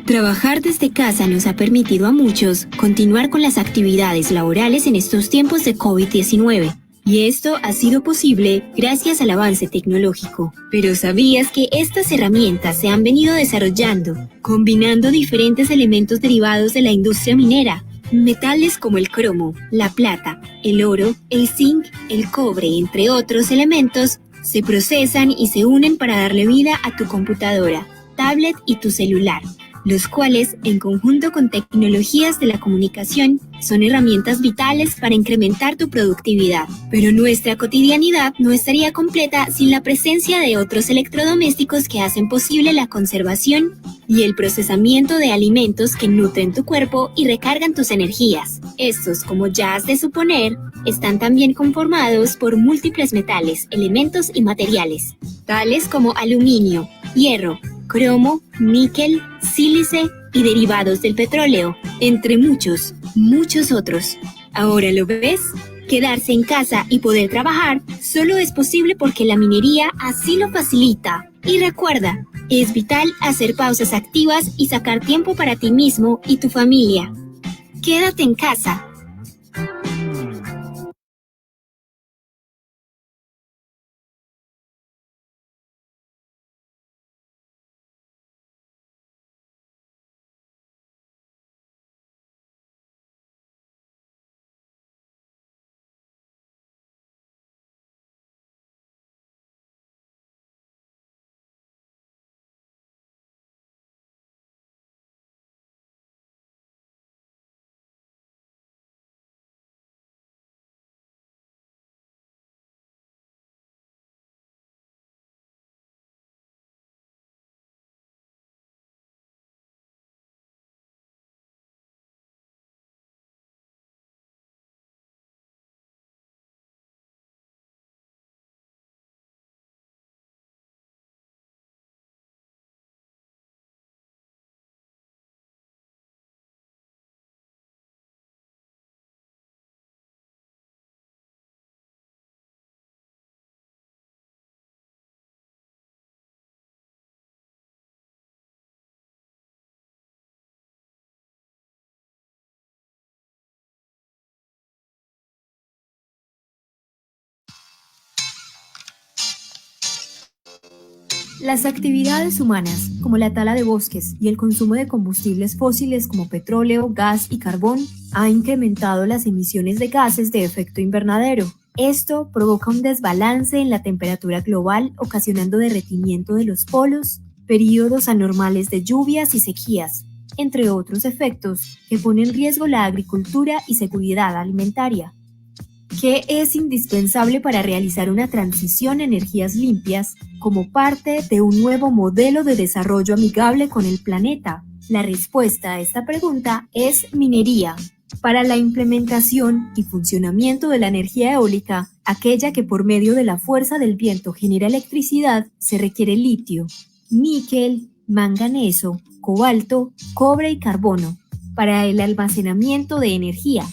Trabajar desde casa nos ha permitido a muchos continuar con las actividades laborales en estos tiempos de COVID-19. Y esto ha sido posible gracias al avance tecnológico. Pero ¿sabías que estas herramientas se han venido desarrollando, combinando diferentes elementos derivados de la industria minera? Metales como el cromo, la plata, el oro, el zinc, el cobre, entre otros elementos, se procesan y se unen para darle vida a tu computadora, tablet y tu celular, los cuales, en conjunto con tecnologías de la comunicación, son herramientas vitales para incrementar tu productividad. Pero nuestra cotidianidad no estaría completa sin la presencia de otros electrodomésticos que hacen posible la conservación y el procesamiento de alimentos que nutren tu cuerpo y recargan tus energías. Estos, como ya has de suponer, están también conformados por múltiples metales, elementos y materiales, tales como aluminio, hierro, cromo, níquel, sílice y derivados del petróleo, entre muchos, muchos otros. ¿Ahora lo ves? Quedarse en casa y poder trabajar solo es posible porque la minería así lo facilita. Y recuerda, es vital hacer pausas activas y sacar tiempo para ti mismo y tu familia. Quédate en casa. Las actividades humanas, como la tala de bosques y el consumo de combustibles fósiles como petróleo, gas y carbón, ha incrementado las emisiones de gases de efecto invernadero. Esto provoca un desbalance en la temperatura global, ocasionando derretimiento de los polos, periodos anormales de lluvias y sequías, entre otros efectos que ponen en riesgo la agricultura y seguridad alimentaria. ¿Qué es indispensable para realizar una transición a energías limpias como parte de un nuevo modelo de desarrollo amigable con el planeta? La respuesta a esta pregunta es minería. Para la implementación y funcionamiento de la energía eólica, aquella que por medio de la fuerza del viento genera electricidad, se requiere litio, níquel, manganeso, cobalto, cobre y carbono. Para el almacenamiento de energía,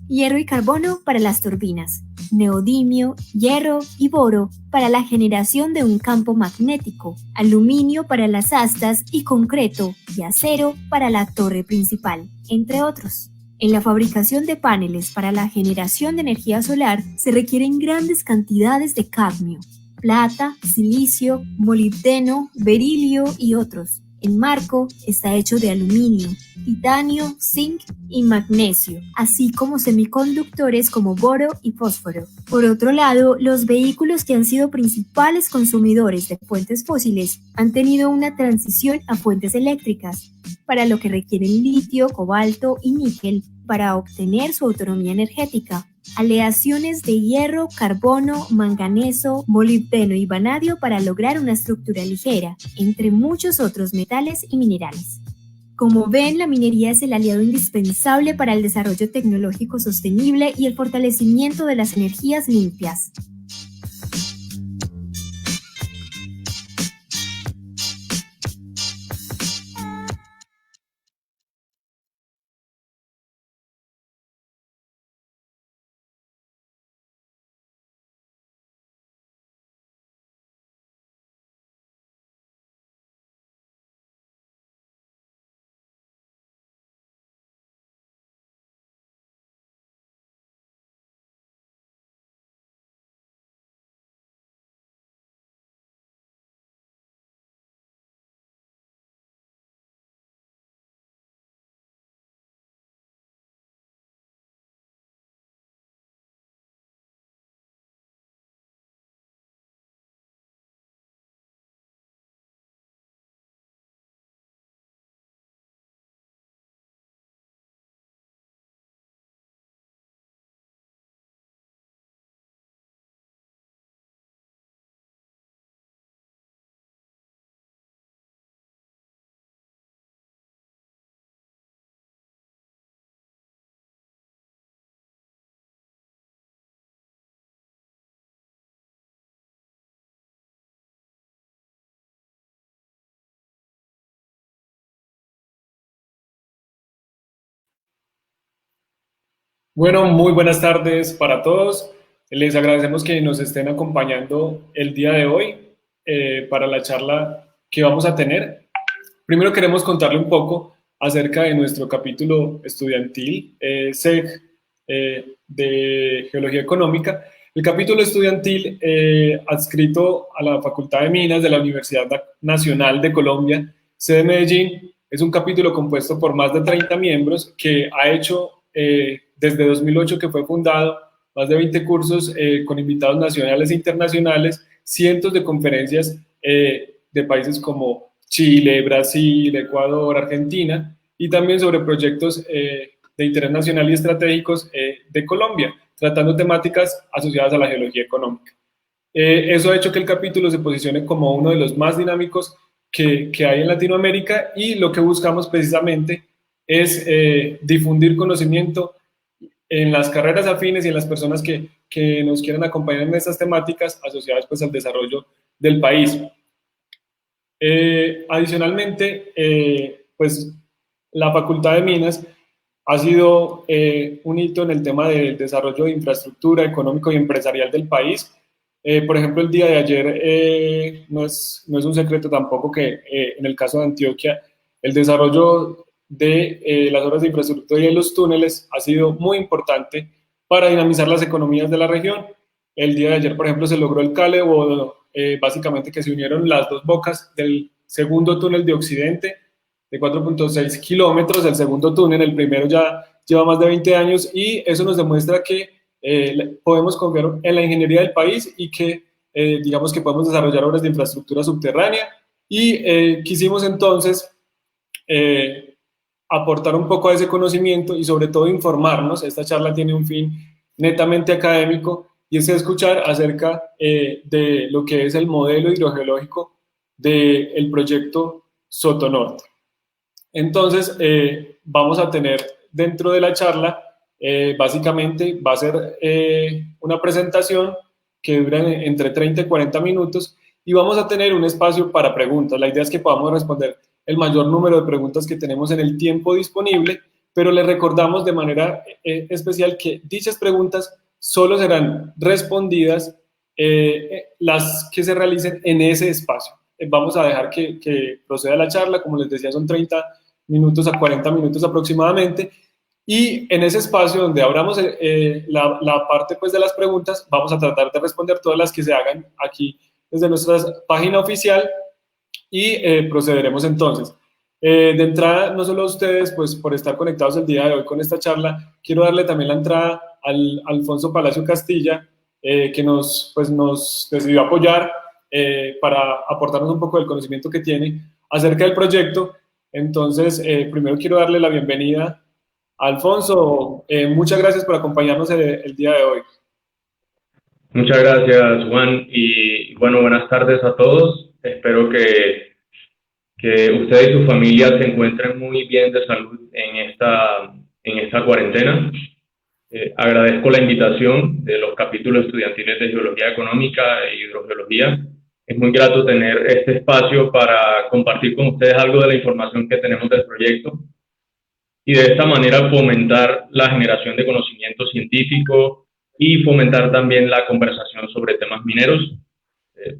hierro y carbono para las turbinas, neodimio, hierro y boro para la generación de un campo magnético, aluminio para las astas y concreto y acero para la torre principal, entre otros. En la fabricación de paneles para la generación de energía solar se requieren grandes cantidades de cadmio, plata, silicio, molibdeno, berilio y otros. El marco está hecho de aluminio, titanio, zinc y magnesio, así como semiconductores como boro y fósforo. Por otro lado, los vehículos que han sido principales consumidores de fuentes fósiles han tenido una transición a fuentes eléctricas, para lo que requieren litio, cobalto y níquel para obtener su autonomía energética. Aleaciones de hierro, carbono, manganeso, molibdeno y vanadio para lograr una estructura ligera, entre muchos otros metales y minerales. Como ven, la minería es el aliado indispensable para el desarrollo tecnológico sostenible y el fortalecimiento de las energías limpias. Bueno, muy buenas tardes para todos. Les agradecemos que nos estén acompañando el día de hoy para la charla que vamos a tener. Primero queremos contarle un poco acerca de nuestro capítulo estudiantil, SEG, de Geología Económica. El capítulo estudiantil adscrito a la Facultad de Minas de la Universidad Nacional de Colombia, sede Medellín, es un capítulo compuesto por más de 30 miembros que ha hecho desde 2008 que fue fundado, más de 20 cursos con invitados nacionales e internacionales, cientos de conferencias de países como Chile, Brasil, Ecuador, Argentina, y también sobre proyectos de interés nacional y estratégicos de Colombia, tratando temáticas asociadas a la geología económica. Eso ha hecho que el capítulo se posicione como uno de los más dinámicos que hay en Latinoamérica, y lo que buscamos precisamente es difundir conocimiento en las carreras afines y en las personas que nos quieran acompañar en estas temáticas asociadas pues al desarrollo del país. Adicionalmente, pues la Facultad de Minas ha sido un hito en el tema del desarrollo de infraestructura económico y empresarial del país. Por ejemplo, el día de ayer no es un secreto tampoco que en el caso de Antioquia el desarrollo de las obras de infraestructura y de los túneles ha sido muy importante para dinamizar las economías de la región. El día de ayer, por ejemplo, se logró el Cálebo, básicamente que se unieron las dos bocas del segundo túnel de Occidente, de 4.6 kilómetros, el segundo túnel, el primero ya lleva más de 20 años, y eso nos demuestra que podemos confiar en la ingeniería del país y que digamos que podemos desarrollar obras de infraestructura subterránea, y quisimos entonces aportar un poco a ese conocimiento y sobre todo informarnos. Esta charla tiene un fin netamente académico y es escuchar acerca de lo que es el modelo hidrogeológico del proyecto Sotonorte. Entonces, vamos a tener dentro de la charla, básicamente va a ser una presentación que dura entre 30 y 40 minutos, y vamos a tener un espacio para preguntas. La idea es que podamos responder el mayor número de preguntas que tenemos en el tiempo disponible, pero les recordamos de manera especial que dichas preguntas solo serán respondidas las que se realicen en ese espacio. Vamos a dejar que proceda la charla, como les decía, son 30 minutos a 40 minutos aproximadamente, y en ese espacio donde abramos la parte pues, de las preguntas, vamos a tratar de responder todas las que se hagan aquí desde nuestra página oficial, y procederemos entonces. De entrada, no solo a ustedes, pues por estar conectados el día de hoy con esta charla, quiero darle también la entrada al Alfonso Palacio Castilla, que nos decidió apoyar para aportarnos un poco del conocimiento que tiene acerca del proyecto. Entonces, primero quiero darle la bienvenida a Alfonso. Muchas gracias por acompañarnos el día de hoy. Muchas gracias, Juan, y bueno, buenas tardes a todos. Espero que usted y su familia se encuentren muy bien de salud en esta cuarentena. Agradezco la invitación de los capítulos estudiantiles de Geología Económica e Hidrogeología. Es muy grato tener este espacio para compartir con ustedes algo de la información que tenemos del proyecto y de esta manera fomentar la generación de conocimiento científico y fomentar también la conversación sobre temas mineros.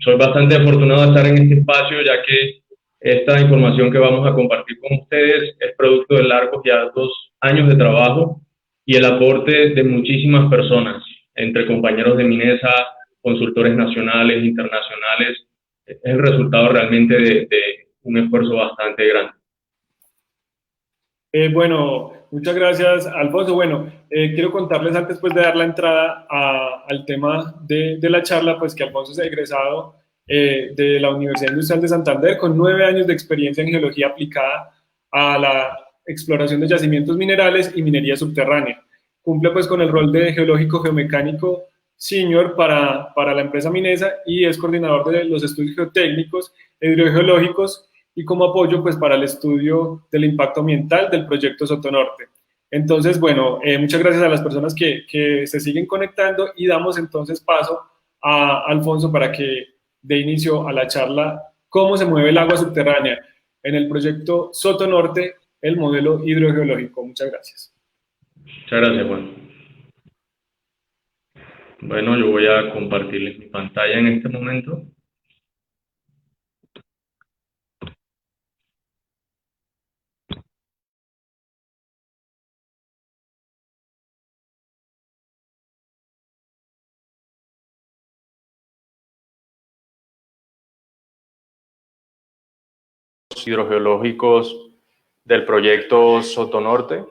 Soy bastante afortunado de estar en este espacio, ya que esta información que vamos a compartir con ustedes es producto de largos y arduos años de trabajo y el aporte de muchísimas personas, entre compañeros de Minesa, consultores nacionales, internacionales. Es el resultado realmente de un esfuerzo bastante grande. Bueno, muchas gracias, Alfonso. Bueno, quiero contarles antes pues, de dar la entrada al tema de la charla, pues que Alfonso es egresado de la Universidad Industrial de Santander con 9 años de experiencia en geología aplicada a la exploración de yacimientos minerales y minería subterránea. Cumple pues con el rol de geológico geomecánico senior para la empresa Minesa, y es coordinador de los estudios geotécnicos e hidrogeológicos, y como apoyo pues para el estudio del impacto ambiental del proyecto Sotonorte. Entonces, bueno, muchas gracias a las personas que se siguen conectando, y damos entonces paso a Alfonso para que dé inicio a la charla cómo se mueve el agua subterránea en el proyecto Sotonorte, el modelo hidrogeológico. Muchas gracias. Muchas gracias, Juan. Bueno, yo voy a compartirles mi pantalla en este momento. Hidrogeológicos del proyecto Sotonorte,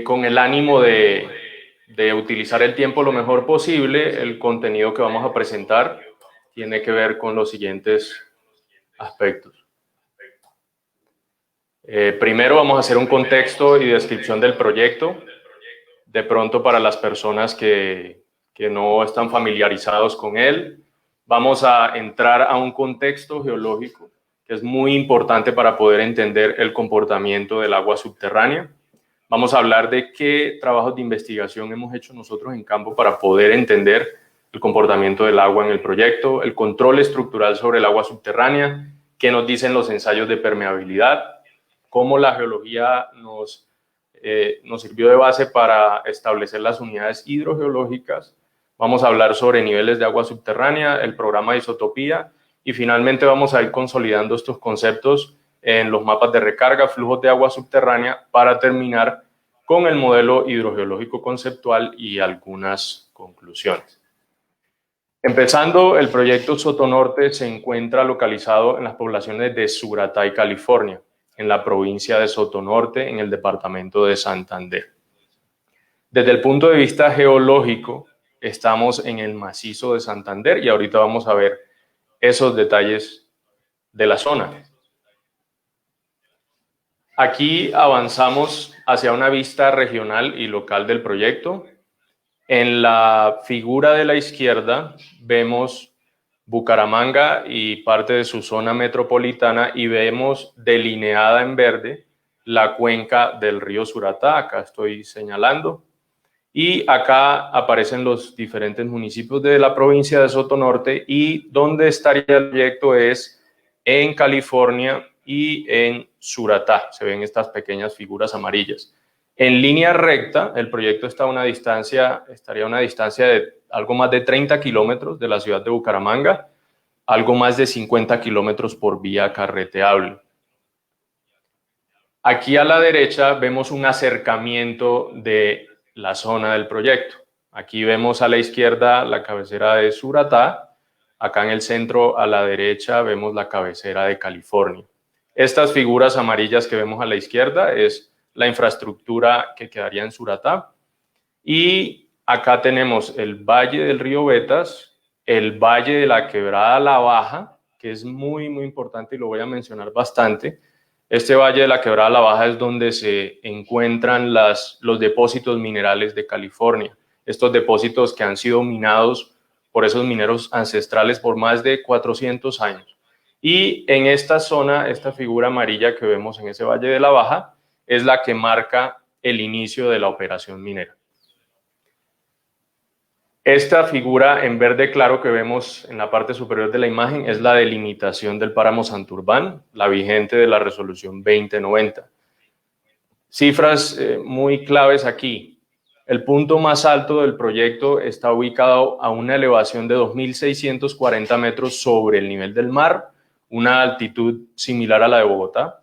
con el ánimo de utilizar el tiempo lo mejor posible. El contenido que vamos a presentar tiene que ver con los siguientes aspectos. Primero vamos a hacer un contexto y descripción del proyecto, de pronto para las personas que no están familiarizados con él. Vamos a entrar a un contexto geológico que es muy importante para poder entender el comportamiento del agua subterránea. Vamos a hablar de qué trabajos de investigación hemos hecho nosotros en campo para poder entender el comportamiento del agua en el proyecto, el control estructural sobre el agua subterránea, qué nos dicen los ensayos de permeabilidad, cómo la geología nos sirvió de base para establecer las unidades hidrogeológicas. Vamos a hablar sobre niveles de agua subterránea, el programa de isotopía y finalmente vamos a ir consolidando estos conceptos en los mapas de recarga, flujos de agua subterránea, para terminar con el modelo hidrogeológico conceptual y algunas conclusiones. Empezando, el proyecto Sotonorte se encuentra localizado en las poblaciones de Suratá y California, en la provincia de Sotonorte, en el departamento de Santander. Desde el punto de vista geológico, estamos en el macizo de Santander y ahorita vamos a ver esos detalles de la zona. Aquí avanzamos hacia una vista regional y local del proyecto. En la figura de la izquierda vemos Bucaramanga y parte de su zona metropolitana y vemos delineada en verde la cuenca del río Suratá, acá estoy señalando, y acá aparecen los diferentes municipios de la provincia de Sotonorte y donde estaría el proyecto es en California y en Suratá. Se ven estas pequeñas figuras amarillas. En línea recta, el proyecto estaría a una distancia de algo más de 30 kilómetros de la ciudad de Bucaramanga, algo más de 50 kilómetros por vía carreteable. Aquí a la derecha vemos un acercamiento de la zona del proyecto. Aquí vemos a la izquierda la cabecera de Suratá, acá en el centro a la derecha vemos la cabecera de California. Estas figuras amarillas que vemos a la izquierda es la infraestructura que quedaría en Suratá. Y acá tenemos el valle del río Betas, el valle de la quebrada La Baja, que es muy, muy importante y lo voy a mencionar bastante. Este valle de la quebrada La Baja es donde se encuentran los depósitos minerales de California. Estos depósitos que han sido minados por esos mineros ancestrales por más de 400 años. Y en esta zona, esta figura amarilla que vemos en ese valle de La Baja, es la que marca el inicio de la operación minera. Esta figura en verde claro que vemos en la parte superior de la imagen es la delimitación del páramo Santurbán, la vigente de la resolución 2090. Cifras muy claves aquí. El punto más alto del proyecto está ubicado a una elevación de 2.640 metros sobre el nivel del mar, una altitud similar a la de Bogotá,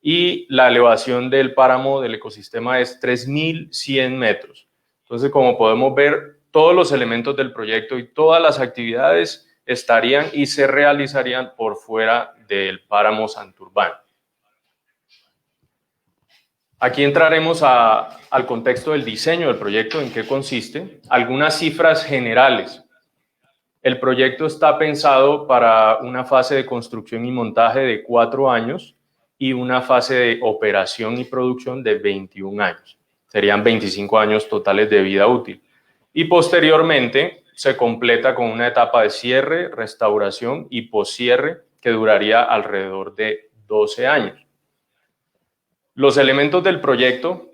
y la elevación del páramo del ecosistema es 3.100 metros. Entonces, como podemos ver, todos los elementos del proyecto y todas las actividades estarían y se realizarían por fuera del páramo Santurbán. Aquí entraremos al contexto del diseño del proyecto, en qué consiste. Algunas cifras generales. El proyecto está pensado para una fase de construcción y montaje de 4 años y una fase de operación y producción de 21 años. Serían 25 años totales de vida útil. Y posteriormente se completa con una etapa de cierre, restauración y poscierre que duraría alrededor de 12 años. Los elementos del proyecto,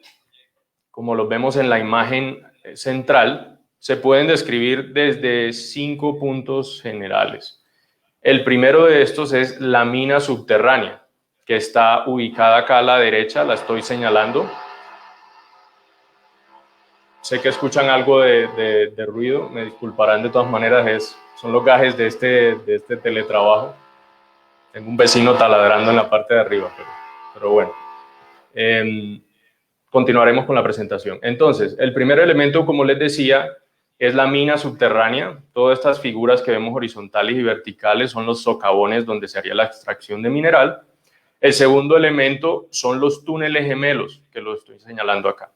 como los vemos en la imagen central, se pueden describir desde 5 puntos generales. El primero de estos es la mina subterránea, que está ubicada acá a la derecha, la estoy señalando. sé que escuchan algo de ruido, me disculparán de todas maneras, son los gajes de este teletrabajo. Tengo un vecino taladrando en la parte de arriba, pero bueno. Continuaremos con la presentación. Entonces, el primer elemento, como les decía, es la mina subterránea. Todas estas figuras que vemos horizontales y verticales son los socavones donde se haría la extracción de mineral. El segundo elemento son los túneles gemelos, que lo estoy señalando acá.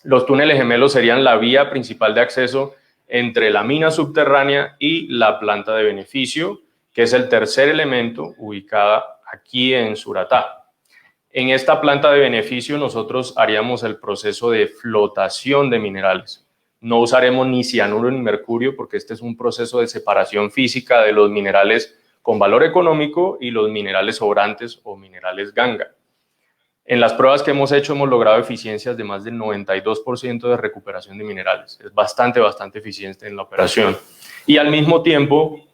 Los túneles gemelos serían la vía principal de acceso entre la mina subterránea y la planta de beneficio, que es el tercer elemento ubicada aquí en Suratá. En esta planta de beneficio nosotros haríamos el proceso de flotación de minerales. No usaremos ni cianuro ni mercurio porque este es un proceso de separación física de los minerales con valor económico y los minerales sobrantes o minerales ganga. En las pruebas que hemos hecho hemos logrado eficiencias de más del 92% de recuperación de minerales. Es bastante eficiente en la operación. Y al mismo tiempo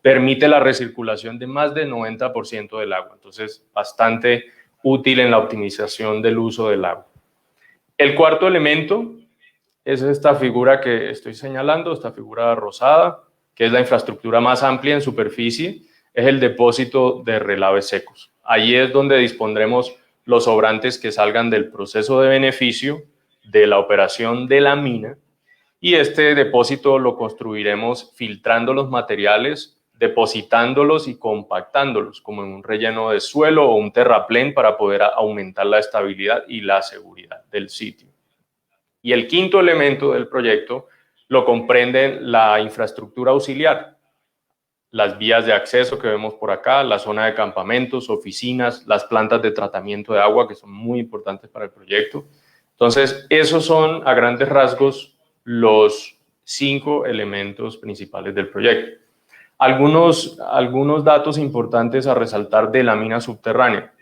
permite la recirculación de más del 90% del agua. Entonces, bastante útil en la optimización del uso del agua. El cuarto elemento es esta figura que estoy señalando, esta figura rosada, que es la infraestructura más amplia en superficie, es el depósito de relaves secos. Allí es donde dispondremos los sobrantes que salgan del proceso de beneficio, de la operación de la mina, y este depósito lo construiremos filtrando los materiales, depositándolos y compactándolos como en un relleno de suelo o un terraplén para poder aumentar la estabilidad y la seguridad del sitio. Y el quinto elemento del proyecto lo comprenden la infraestructura auxiliar, las vías de acceso que vemos por acá, la zona de campamentos, oficinas, las plantas de tratamiento de agua que son muy importantes para el proyecto. Entonces, esos son a grandes rasgos los 5 elementos principales del proyecto. Algunos datos importantes a resaltar de la mina subterránea.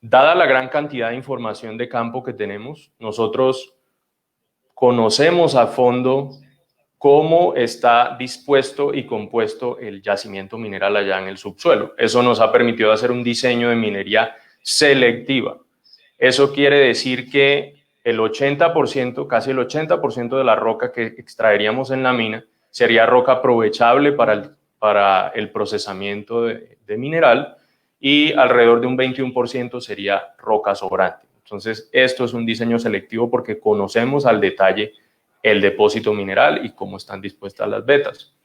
Dada la gran cantidad de información de campo que tenemos, nosotros conocemos a fondo cómo está dispuesto y compuesto el yacimiento mineral allá en el subsuelo. Eso nos ha permitido hacer un diseño de minería selectiva. Eso quiere decir que el 80%, casi el 80% de la roca que extraeríamos en la mina sería roca aprovechable para el procesamiento de mineral y alrededor de un 21% sería roca sobrante. Entonces, esto es un diseño selectivo porque conocemos al detalle el depósito mineral y cómo están dispuestas las vetas.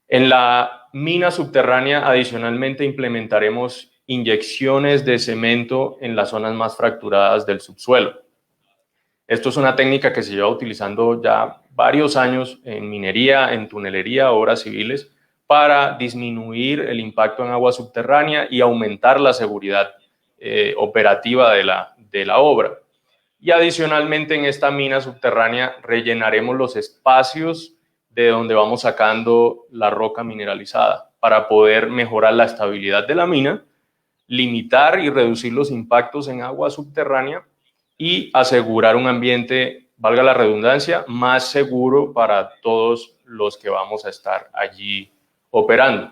En la mina subterránea, adicionalmente, implementaremos inyecciones de cemento en las zonas más fracturadas del subsuelo. Esto es una técnica que se lleva utilizando ya varios años en minería, en tunelería, obras civiles, para disminuir el impacto en agua subterránea y aumentar la seguridad operativa de la obra. Y adicionalmente en esta mina subterránea rellenaremos los espacios de donde vamos sacando la roca mineralizada para poder mejorar la estabilidad de la mina, limitar y reducir los impactos en agua subterránea y asegurar un ambiente, valga la redundancia, más seguro para todos los que vamos a estar allí operando.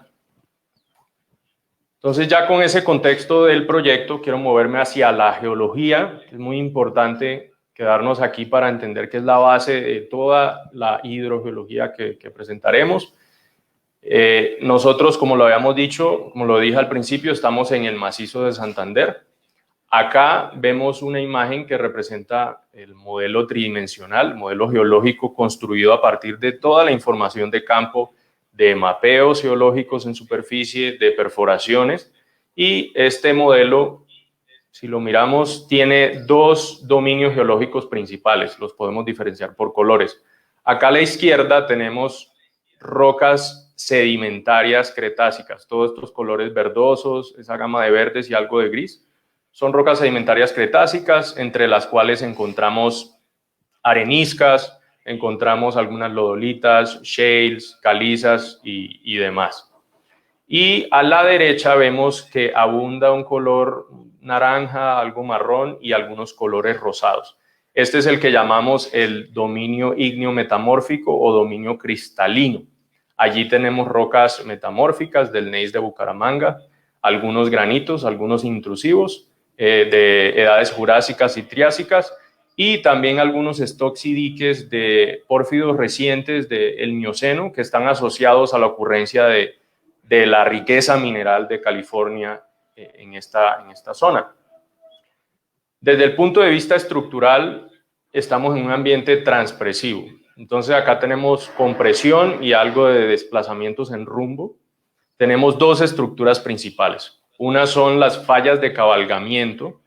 Entonces, ya con ese contexto del proyecto, quiero moverme hacia la geología. Es muy importante quedarnos aquí para entender qué es la base de toda la hidrogeología que presentaremos. Nosotros, como lo habíamos dicho, como lo dije al principio, estamos en el macizo de Santander. Acá vemos una imagen que representa el modelo tridimensional, modelo geológico construido a partir de toda la información de campo, de mapeos geológicos en superficie, de perforaciones, y este modelo, si lo miramos, tiene 2 dominios geológicos principales, los podemos diferenciar por colores. Acá a la izquierda tenemos rocas sedimentarias cretácicas, todos estos colores verdosos, esa gama de verdes y algo de gris, son rocas sedimentarias cretácicas, entre las cuales encontramos areniscas, encontramos algunas lodolitas, shales, calizas y demás. Y a la derecha vemos que abunda un color naranja, algo marrón y algunos colores rosados. Este es el que llamamos el dominio ígneo metamórfico o dominio cristalino. Allí tenemos rocas metamórficas del gneiss de Bucaramanga, algunos granitos, algunos intrusivos de edades jurásicas y triásicas, y también algunos stocks y diques de pórfidos recientes del Mioceno que están asociados a la ocurrencia de la riqueza mineral de California en esta zona. Desde el punto de vista estructural, estamos en un ambiente transpresivo. Entonces acá tenemos compresión y algo de desplazamientos en rumbo. Tenemos dos estructuras principales. Una son las fallas de cabalgamiento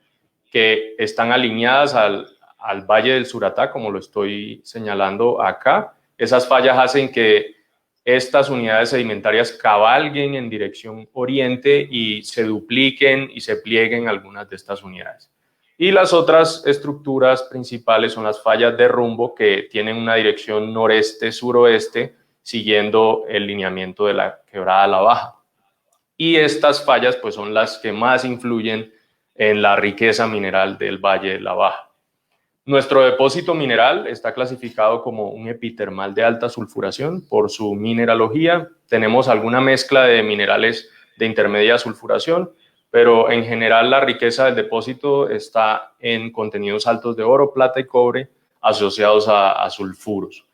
que están alineadas al Valle del Suratá, como lo estoy señalando acá. Esas fallas hacen que estas unidades sedimentarias cabalguen en dirección oriente y se dupliquen y se plieguen algunas de estas unidades. Y las otras estructuras principales son las fallas de rumbo que tienen una dirección noreste-suroeste siguiendo el lineamiento de la quebrada La Baja. Y estas fallas pues son las que más influyen en la riqueza mineral del Valle de La Baja. Nuestro depósito mineral está clasificado como un epitermal de alta sulfuración por su mineralogía. Tenemos alguna mezcla de minerales de intermedia sulfuración, pero en general la riqueza del depósito está en contenidos altos de oro, plata y cobre asociados a sulfuros.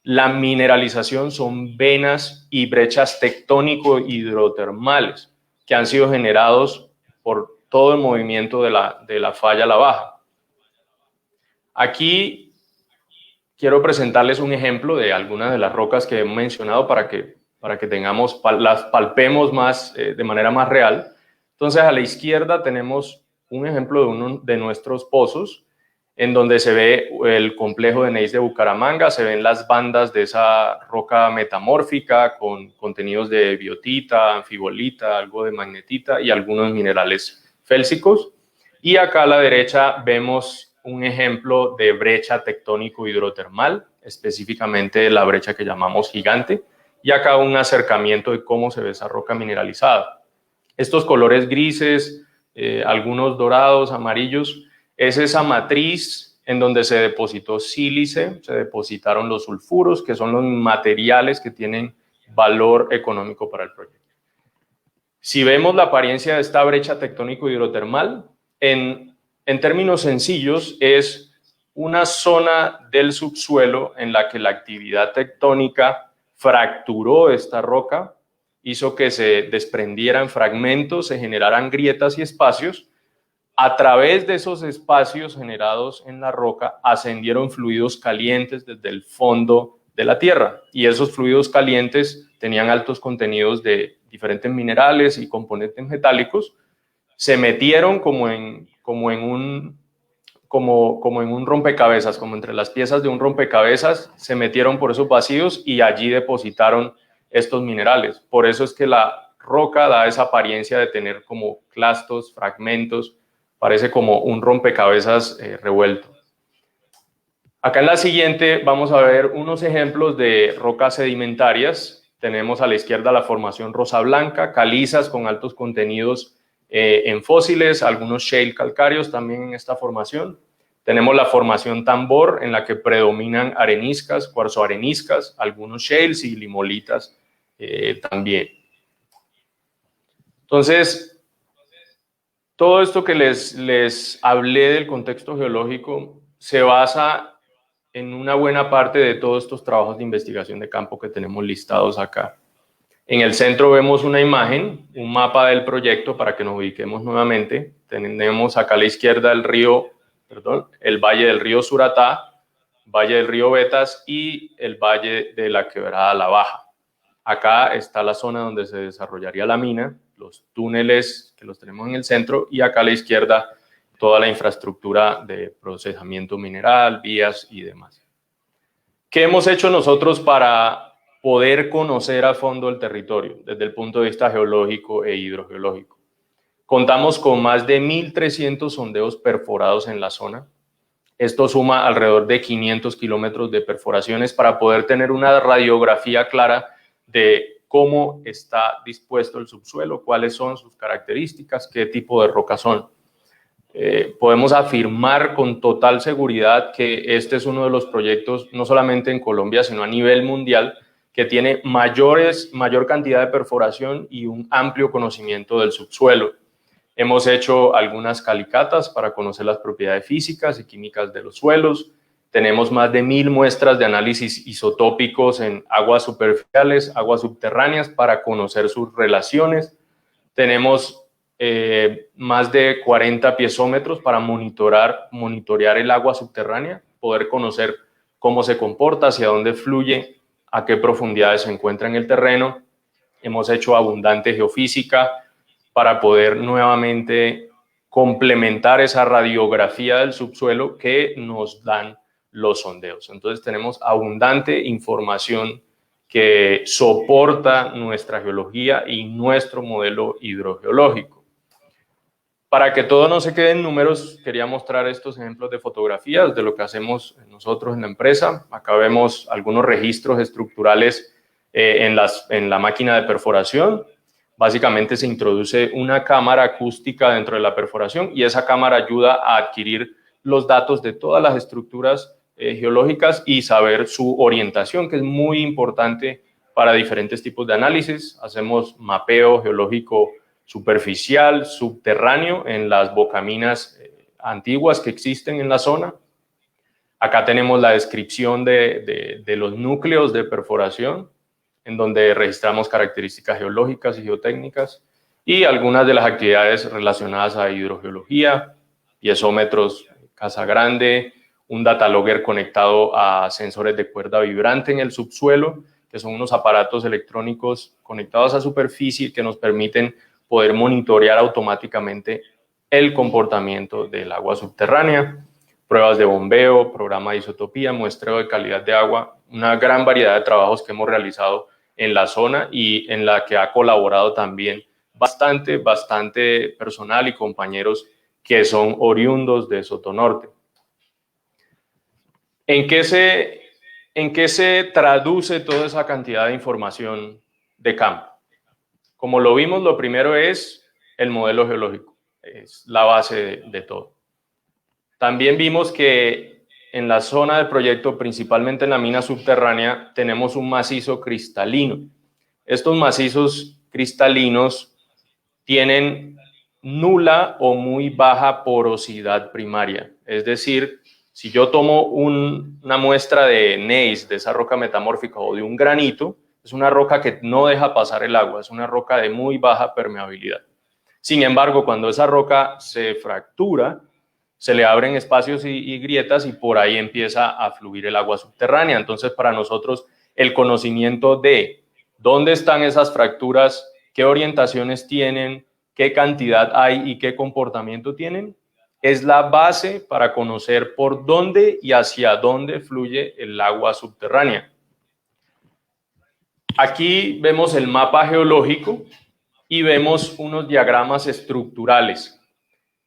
La mineralización son venas y brechas tectónico-hidrotermales que han sido generados por todo el movimiento de la falla La Baja. Aquí quiero presentarles un ejemplo de algunas de las rocas que he mencionado para que las palpemos más, de manera más real. Entonces, a la izquierda tenemos un ejemplo de uno de nuestros pozos, en donde se ve el complejo de Neis de Bucaramanga, se ven las bandas de esa roca metamórfica con contenidos de biotita, anfibolita, algo de magnetita y algunos minerales félsicos. Y acá a la derecha vemos un ejemplo de brecha tectónico-hidrotermal, específicamente la brecha que llamamos gigante, y acá un acercamiento de cómo se ve esa roca mineralizada. Estos colores grises, algunos dorados, amarillos, es esa matriz en donde se depositó sílice, se depositaron los sulfuros, que son los materiales que tienen valor económico para el proyecto. Si vemos la apariencia de esta brecha tectónico-hidrotermal, en términos sencillos, es una zona del subsuelo en la que la actividad tectónica fracturó esta roca, hizo que se desprendieran fragmentos, se generaran grietas y espacios. A través de esos espacios generados en la roca ascendieron fluidos calientes desde el fondo de la tierra, y esos fluidos calientes tenían altos contenidos de diferentes minerales y componentes metálicos. Se metieron como en un rompecabezas, como entre las piezas de un rompecabezas, se metieron por esos vacíos y allí depositaron estos minerales. Por eso es que la roca da esa apariencia de tener como clastos, fragmentos, parece como un rompecabezas revuelto. Acá en la siguiente vamos a ver unos ejemplos de rocas sedimentarias. Tenemos a la izquierda la formación Rosa Blanca, calizas con altos contenidos en fósiles, algunos shale calcáreos también en esta formación. Tenemos la formación Tambor, en la que predominan areniscas, cuarzoareniscas, algunos shales y limolitas también. Entonces, todo esto que les hablé del contexto geológico se basa en una buena parte de todos estos trabajos de investigación de campo que tenemos listados acá. En el centro vemos una imagen, un mapa del proyecto para que nos ubiquemos nuevamente. Tenemos acá a la izquierda el valle del río Suratá, valle del río Betas y el valle de la quebrada La Baja. Acá está la zona donde se desarrollaría la mina, los túneles que los tenemos en el centro, y acá a la izquierda toda la infraestructura de procesamiento mineral, vías y demás. ¿Qué hemos hecho nosotros para poder conocer a fondo el territorio desde el punto de vista geológico e hidrogeológico? Contamos con más de 1.300 sondeos perforados en la zona. Esto suma alrededor de 500 kilómetros de perforaciones para poder tener una radiografía clara de cómo está dispuesto el subsuelo, cuáles son sus características, qué tipo de rocas son. Podemos afirmar con total seguridad que este es uno de los proyectos, no solamente en Colombia, sino a nivel mundial, que tiene mayor cantidad de perforación y un amplio conocimiento del subsuelo. Hemos hecho algunas calicatas para conocer las propiedades físicas y químicas de los suelos. Tenemos más de 1000 muestras de análisis isotópicos en aguas superficiales, aguas subterráneas, para conocer sus relaciones. Tenemos más de 40 piezómetros para monitorear el agua subterránea, poder conocer cómo se comporta, hacia dónde fluye, a qué profundidades se encuentra en el terreno. Hemos hecho abundante geofísica para poder nuevamente complementar esa radiografía del subsuelo que nos dan los sondeos. Entonces tenemos abundante información que soporta nuestra geología y nuestro modelo hidrogeológico. Para que todo no se quede en números, quería mostrar estos ejemplos de fotografías de lo que hacemos nosotros en la empresa. Acá vemos algunos registros estructurales en la máquina de perforación. Básicamente se introduce una cámara acústica dentro de la perforación y esa cámara ayuda a adquirir los datos de todas las estructuras geológicas y saber su orientación, que es muy importante para diferentes tipos de análisis. Hacemos mapeo geológico superficial, subterráneo, en las bocaminas antiguas que existen en la zona. Acá tenemos la descripción de los núcleos de perforación, en donde registramos características geológicas y geotécnicas y algunas de las actividades relacionadas a hidrogeología, piezómetros Casa Grande, un datalogger conectado a sensores de cuerda vibrante en el subsuelo, que son unos aparatos electrónicos conectados a superficie que nos permiten poder monitorear automáticamente el comportamiento del agua subterránea, pruebas de bombeo, programa de isotopía, muestreo de calidad de agua, una gran variedad de trabajos que hemos realizado en la zona y en la que ha colaborado también bastante personal y compañeros que son oriundos de Sotonorte. ¿En qué se traduce toda esa cantidad de información de campo? Como lo vimos, lo primero es el modelo geológico, es la base de todo. También vimos que en la zona del proyecto, principalmente en la mina subterránea, tenemos un macizo cristalino. Estos macizos cristalinos tienen nula o muy baja porosidad primaria. Es decir, si yo tomo una muestra de gneiss, de esa roca metamórfica, o de un granito, es una roca que no deja pasar el agua, es una roca de muy baja permeabilidad. Sin embargo, cuando esa roca se fractura, se le abren espacios y grietas y por ahí empieza a fluir el agua subterránea. Entonces, para nosotros, el conocimiento de dónde están esas fracturas, qué orientaciones tienen, qué cantidad hay y qué comportamiento tienen, es la base para conocer por dónde y hacia dónde fluye el agua subterránea. Aquí vemos el mapa geológico y vemos unos diagramas estructurales.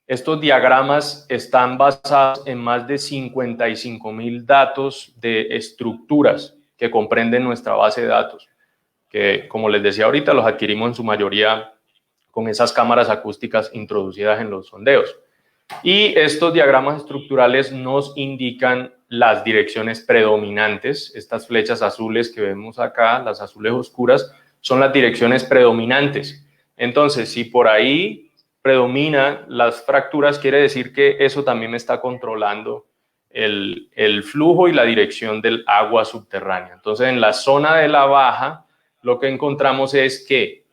Estos diagramas están basados en más de 55,000 datos de estructuras que comprenden nuestra base de datos, que, como les decía ahorita, los adquirimos en su mayoría con esas cámaras acústicas introducidas en los sondeos. Y estos diagramas estructurales nos indican las direcciones predominantes. Estas flechas azules que vemos acá, las azules oscuras, son las direcciones predominantes. Entonces, si por ahí predominan las fracturas, quiere decir que eso también me está controlando el flujo y la dirección del agua subterránea. Entonces, en la zona de la baja, lo que encontramos es que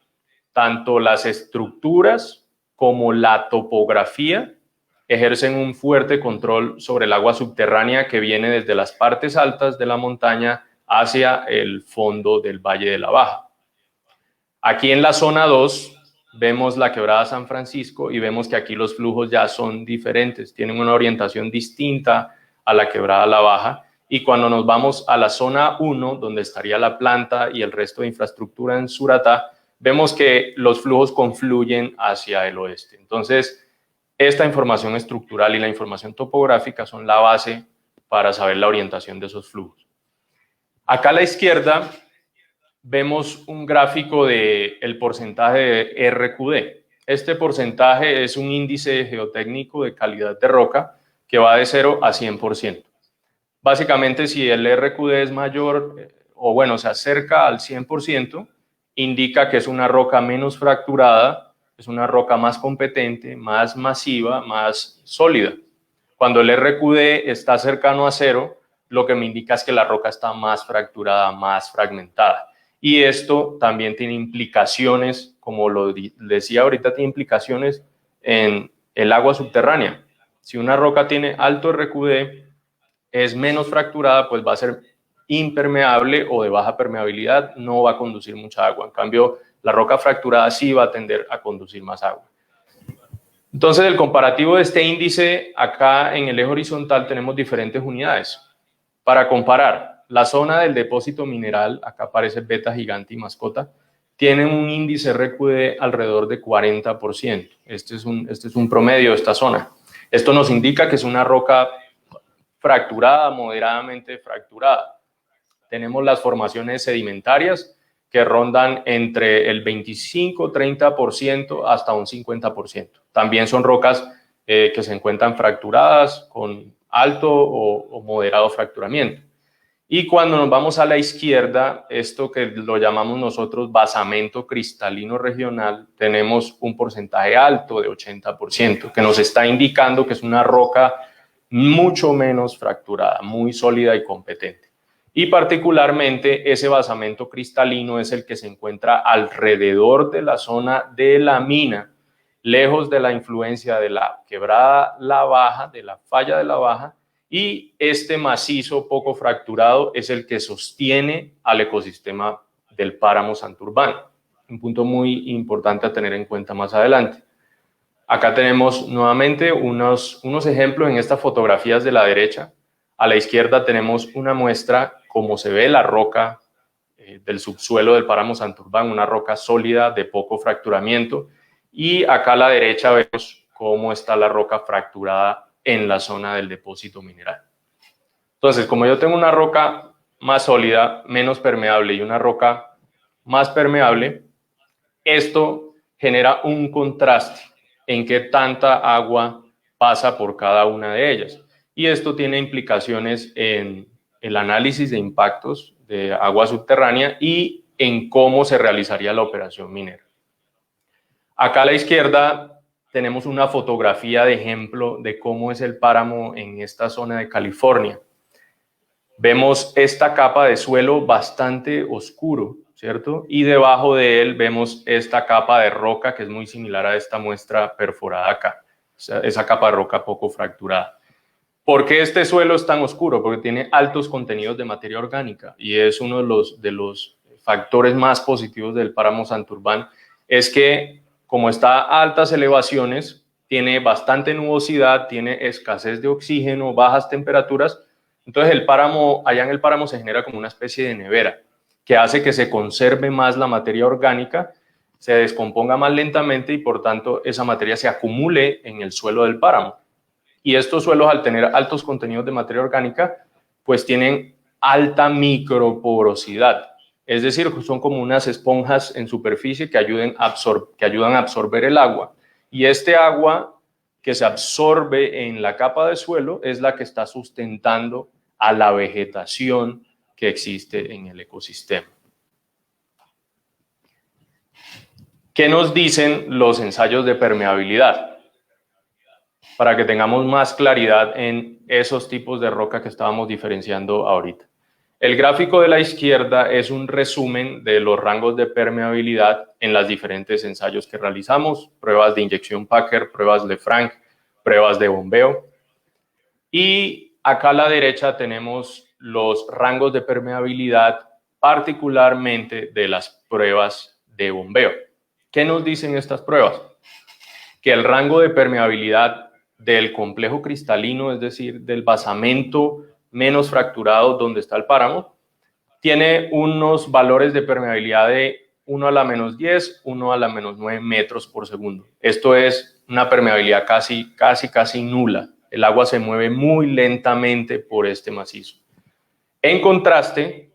tanto las estructuras como la topografía ejercen un fuerte control sobre el agua subterránea que viene desde las partes altas de la montaña hacia el fondo del Valle de la Baja. Aquí en la zona 2 vemos la quebrada San Francisco y vemos que aquí los flujos ya son diferentes, tienen una orientación distinta a la quebrada La Baja, y cuando nos vamos a la zona 1, donde estaría la planta y el resto de infraestructura en Suratá, vemos que los flujos confluyen hacia el oeste. Entonces, esta información estructural y la información topográfica son la base para saber la orientación de esos flujos. Acá a la izquierda vemos un gráfico del porcentaje de RQD. Este porcentaje es un índice geotécnico de calidad de roca que va de 0 a 100%. Básicamente, si el RQD es mayor o bueno, se acerca al 100%, indica que es una roca menos fracturada, es una roca más competente, más masiva, más sólida. Cuando el RQD está cercano a 0, lo que me indica es que la roca está más fracturada, más fragmentada. Y esto también tiene implicaciones, como lo decía ahorita, tiene implicaciones en el agua subterránea. Si una roca tiene alto RQD, es menos fracturada, pues va a ser impermeable o de baja permeabilidad, no va a conducir mucha agua. En cambio, la roca fracturada sí va a tender a conducir más agua. Entonces, el comparativo de este índice, acá en el eje horizontal tenemos diferentes unidades. Para comparar, la zona del depósito mineral, acá aparece Beta Gigante y Mascota, tiene un índice RQD alrededor de 40%. Este es un promedio de esta zona. Esto nos indica que es una roca fracturada, moderadamente fracturada. Tenemos las formaciones sedimentarias que rondan entre el 25-30% hasta un 50%. También son rocas que se encuentran fracturadas con alto o moderado fracturamiento. Y cuando nos vamos a la izquierda, esto que lo llamamos nosotros basamento cristalino regional, tenemos un porcentaje alto de 80%, que nos está indicando que es una roca mucho menos fracturada, muy sólida y competente. Y particularmente ese basamento cristalino es el que se encuentra alrededor de la zona de la mina, lejos de la influencia de la quebrada La Baja, de la falla de La Baja, y este macizo poco fracturado es el que sostiene al ecosistema del páramo Santurbán. Un punto muy importante a tener en cuenta más adelante. Acá tenemos nuevamente unos ejemplos en estas fotografías de la derecha. A la izquierda tenemos una muestra como se ve la roca del subsuelo del páramo Santurbán, una roca sólida de poco fracturamiento. Y acá a la derecha vemos cómo está la roca fracturada en la zona del depósito mineral. Entonces, como yo tengo una roca más sólida, menos permeable y una roca más permeable, esto genera un contraste en qué tanta agua pasa por cada una de ellas. Y esto tiene implicaciones en el análisis de impactos de agua subterránea y en cómo se realizaría la operación minera. Acá a la izquierda tenemos una fotografía de ejemplo de cómo es el páramo en esta zona de California. Vemos esta capa de suelo bastante oscuro, ¿cierto? Y debajo de él vemos esta capa de roca que es muy similar a esta muestra perforada acá, esa capa de roca poco fracturada. ¿Por qué este suelo es tan oscuro? Porque tiene altos contenidos de materia orgánica y es uno de los factores más positivos del páramo Santurbán, es que como está a altas elevaciones, tiene bastante nubosidad, tiene escasez de oxígeno, bajas temperaturas, entonces allá en el páramo se genera como una especie de nevera que hace que se conserve más la materia orgánica, se descomponga más lentamente y por tanto esa materia se acumule en el suelo del páramo. Y estos suelos, al tener altos contenidos de materia orgánica, pues tienen alta microporosidad. Es decir, son como unas esponjas en superficie que ayudan a absorber el agua. Y este agua que se absorbe en la capa de suelo es la que está sustentando a la vegetación que existe en el ecosistema. ¿Qué nos dicen los ensayos de permeabilidad? Para que tengamos más claridad en esos tipos de roca que estábamos diferenciando ahorita. El gráfico de la izquierda es un resumen de los rangos de permeabilidad en los diferentes ensayos que realizamos, pruebas de inyección Packer, pruebas Lefranc, pruebas de bombeo. Y acá a la derecha tenemos los rangos de permeabilidad, particularmente de las pruebas de bombeo. ¿Qué nos dicen estas pruebas? Que el rango de permeabilidad del complejo cristalino, es decir, del basamento menos fracturado donde está el páramo, tiene unos valores de permeabilidad de 1 a la menos 10, 1 a la menos 9 metros por segundo. Esto es una permeabilidad casi nula. El agua se mueve muy lentamente por este macizo. En contraste,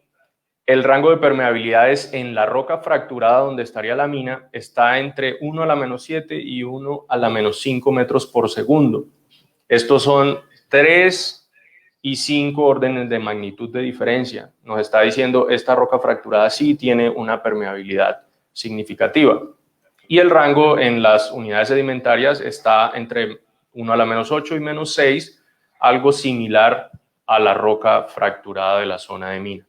el rango de permeabilidades en la roca fracturada donde estaría la mina está entre 1 a la menos 7 y 1 a la menos 5 metros por segundo. Estos son 3 y 5 órdenes de magnitud de diferencia. Nos está diciendo esta roca fracturada sí tiene una permeabilidad significativa. Y el rango en las unidades sedimentarias está entre 1 a la -8 y -6, algo similar a la roca fracturada de la zona de mina.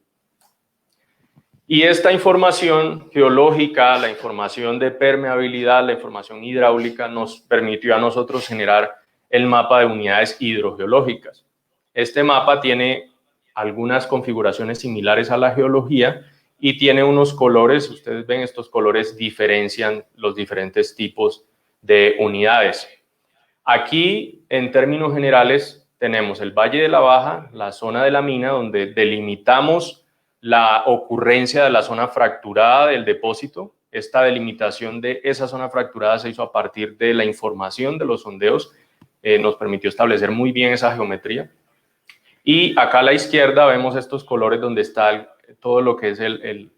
Y esta información geológica, la información de permeabilidad, la información hidráulica, nos permitió a nosotros generar el mapa de unidades hidrogeológicas. Este mapa tiene algunas configuraciones similares a la geología y tiene unos colores. Ustedes ven, estos colores diferencian los diferentes tipos de unidades. Aquí, en términos generales, tenemos el Valle de la Baja, la zona de la mina, donde delimitamos la ocurrencia de la zona fracturada del depósito. Esta delimitación de esa zona fracturada se hizo a partir de la información de los sondeos. Nos permitió establecer muy bien esa geometría. Y acá a la izquierda vemos estos colores donde está todo lo que es el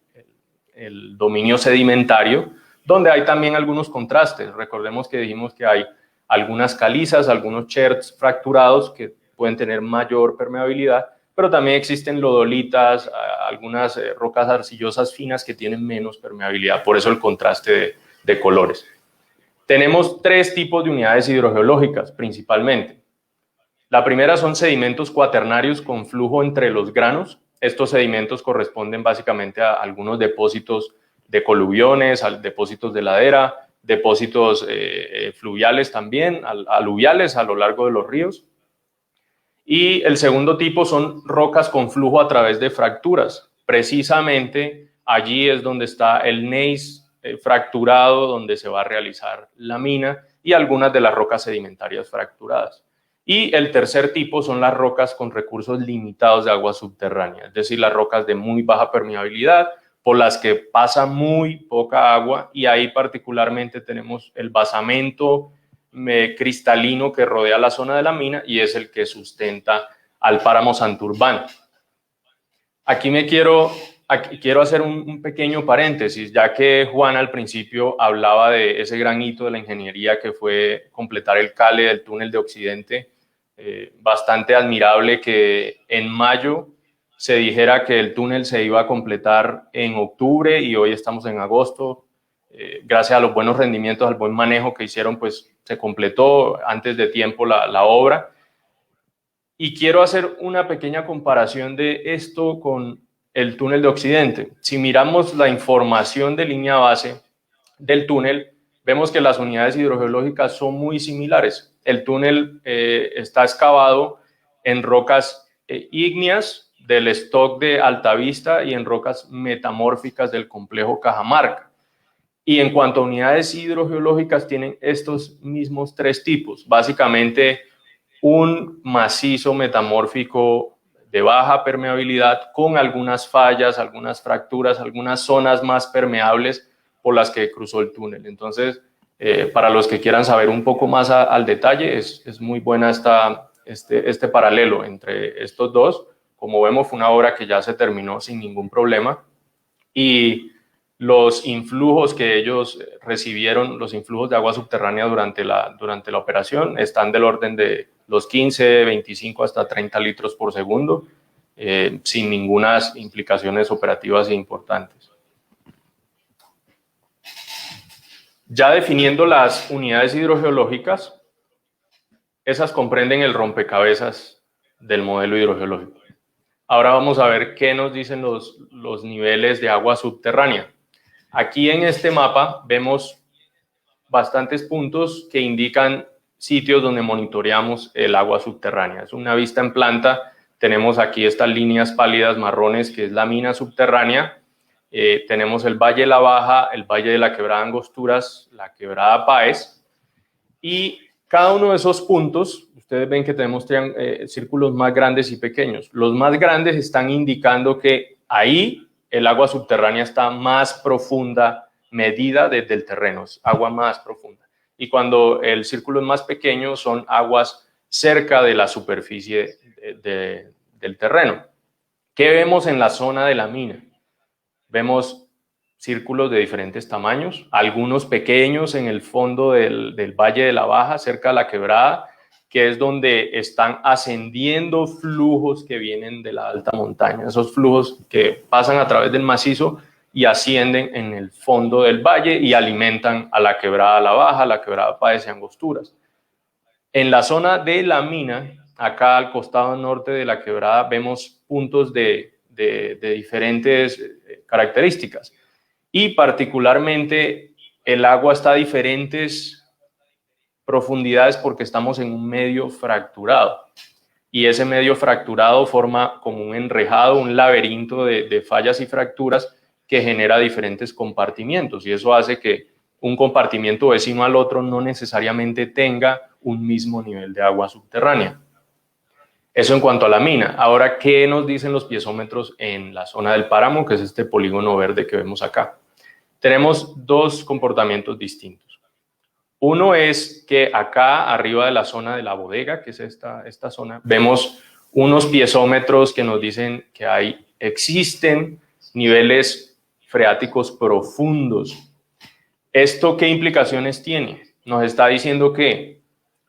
dominio sedimentario, donde hay también algunos contrastes. Recordemos que dijimos que hay algunas calizas, algunos cherts fracturados que pueden tener mayor permeabilidad, pero también existen lodolitas, algunas rocas arcillosas finas que tienen menos permeabilidad, por eso el contraste de colores. Tenemos tres tipos de unidades hidrogeológicas principalmente. La primera son sedimentos cuaternarios con flujo entre los granos. Estos sedimentos corresponden básicamente a algunos depósitos de coluviones, a depósitos de ladera, depósitos fluviales también, aluviales a lo largo de los ríos. Y el segundo tipo son rocas con flujo a través de fracturas. Precisamente allí es donde está el gneiss fracturado, donde se va a realizar la mina, y algunas de las rocas sedimentarias fracturadas. Y el tercer tipo son las rocas con recursos limitados de agua subterránea, es decir, las rocas de muy baja permeabilidad, por las que pasa muy poca agua, y ahí particularmente tenemos el basamento cristalino que rodea la zona de la mina y es el que sustenta al páramo Santurbán. Aquí quiero hacer un pequeño paréntesis, ya que Juan al principio hablaba de ese gran hito de la ingeniería que fue completar el cale del túnel de Occidente. Bastante admirable que en mayo se dijera que el túnel se iba a completar en octubre y hoy estamos en agosto. Gracias a los buenos rendimientos, al buen manejo que hicieron, pues se completó antes de tiempo la obra. Y quiero hacer una pequeña comparación de esto con el túnel de Occidente. Si miramos la información de línea base del túnel, vemos que las unidades hidrogeológicas son muy similares. El túnel está excavado en rocas ígneas del stock de Altavista y en rocas metamórficas del complejo Cajamarca. Y en cuanto a unidades hidrogeológicas, tienen estos mismos tres tipos. Básicamente, un macizo metamórfico de baja permeabilidad con algunas fallas, algunas fracturas, algunas zonas más permeables por las que cruzó el túnel. Entonces, para los que quieran saber un poco más al detalle, es muy buena este paralelo entre estos dos. Como vemos, fue una obra que ya se terminó sin ningún problema y los influjos que ellos recibieron, los influjos de agua subterránea durante la operación, están del orden de los 15, 25 hasta 30 litros por segundo, sin ninguna implicaciones operativas importantes. Ya definiendo las unidades hidrogeológicas, esas comprenden el rompecabezas del modelo hidrogeológico. Ahora vamos a ver qué nos dicen los niveles de agua subterránea. Aquí en este mapa vemos bastantes puntos que indican sitios donde monitoreamos el agua subterránea. Es una vista en planta. Tenemos aquí estas líneas pálidas marrones, que es la mina subterránea. Tenemos el Valle de la Baja, el Valle de la Quebrada Angosturas, la Quebrada Páez. Y cada uno de esos puntos, ustedes ven que tenemos círculos más grandes y pequeños. Los más grandes están indicando que ahí el agua subterránea está más profunda, medida desde el terreno, es agua más profunda. Y cuando el círculo es más pequeño, son aguas cerca de la superficie del terreno. ¿Qué vemos en la zona de la mina? Vemos círculos de diferentes tamaños, algunos pequeños en el fondo del Valle de la Baja, cerca de la quebrada, que es donde están ascendiendo flujos que vienen de la alta montaña. Esos flujos que pasan a través del macizo y ascienden en el fondo del valle y alimentan a la quebrada La Baja, la quebrada Páez y Angosturas. En la zona de la mina, acá al costado norte de la quebrada, vemos puntos de diferentes características y particularmente el agua está a diferentes profundidades porque estamos en un medio fracturado y ese medio fracturado forma como un enrejado, un laberinto de fallas y fracturas que genera diferentes compartimientos y eso hace que un compartimiento vecino al otro no necesariamente tenga un mismo nivel de agua subterránea. Eso en cuanto a la mina. Ahora, ¿qué nos dicen los piezómetros en la zona del páramo, que es este polígono verde que vemos acá? Tenemos dos comportamientos distintos. Uno es que acá arriba de la zona de la bodega, que es esta zona, vemos unos piezómetros que nos dicen que existen niveles freáticos profundos. ¿Esto qué implicaciones tiene? Nos está diciendo que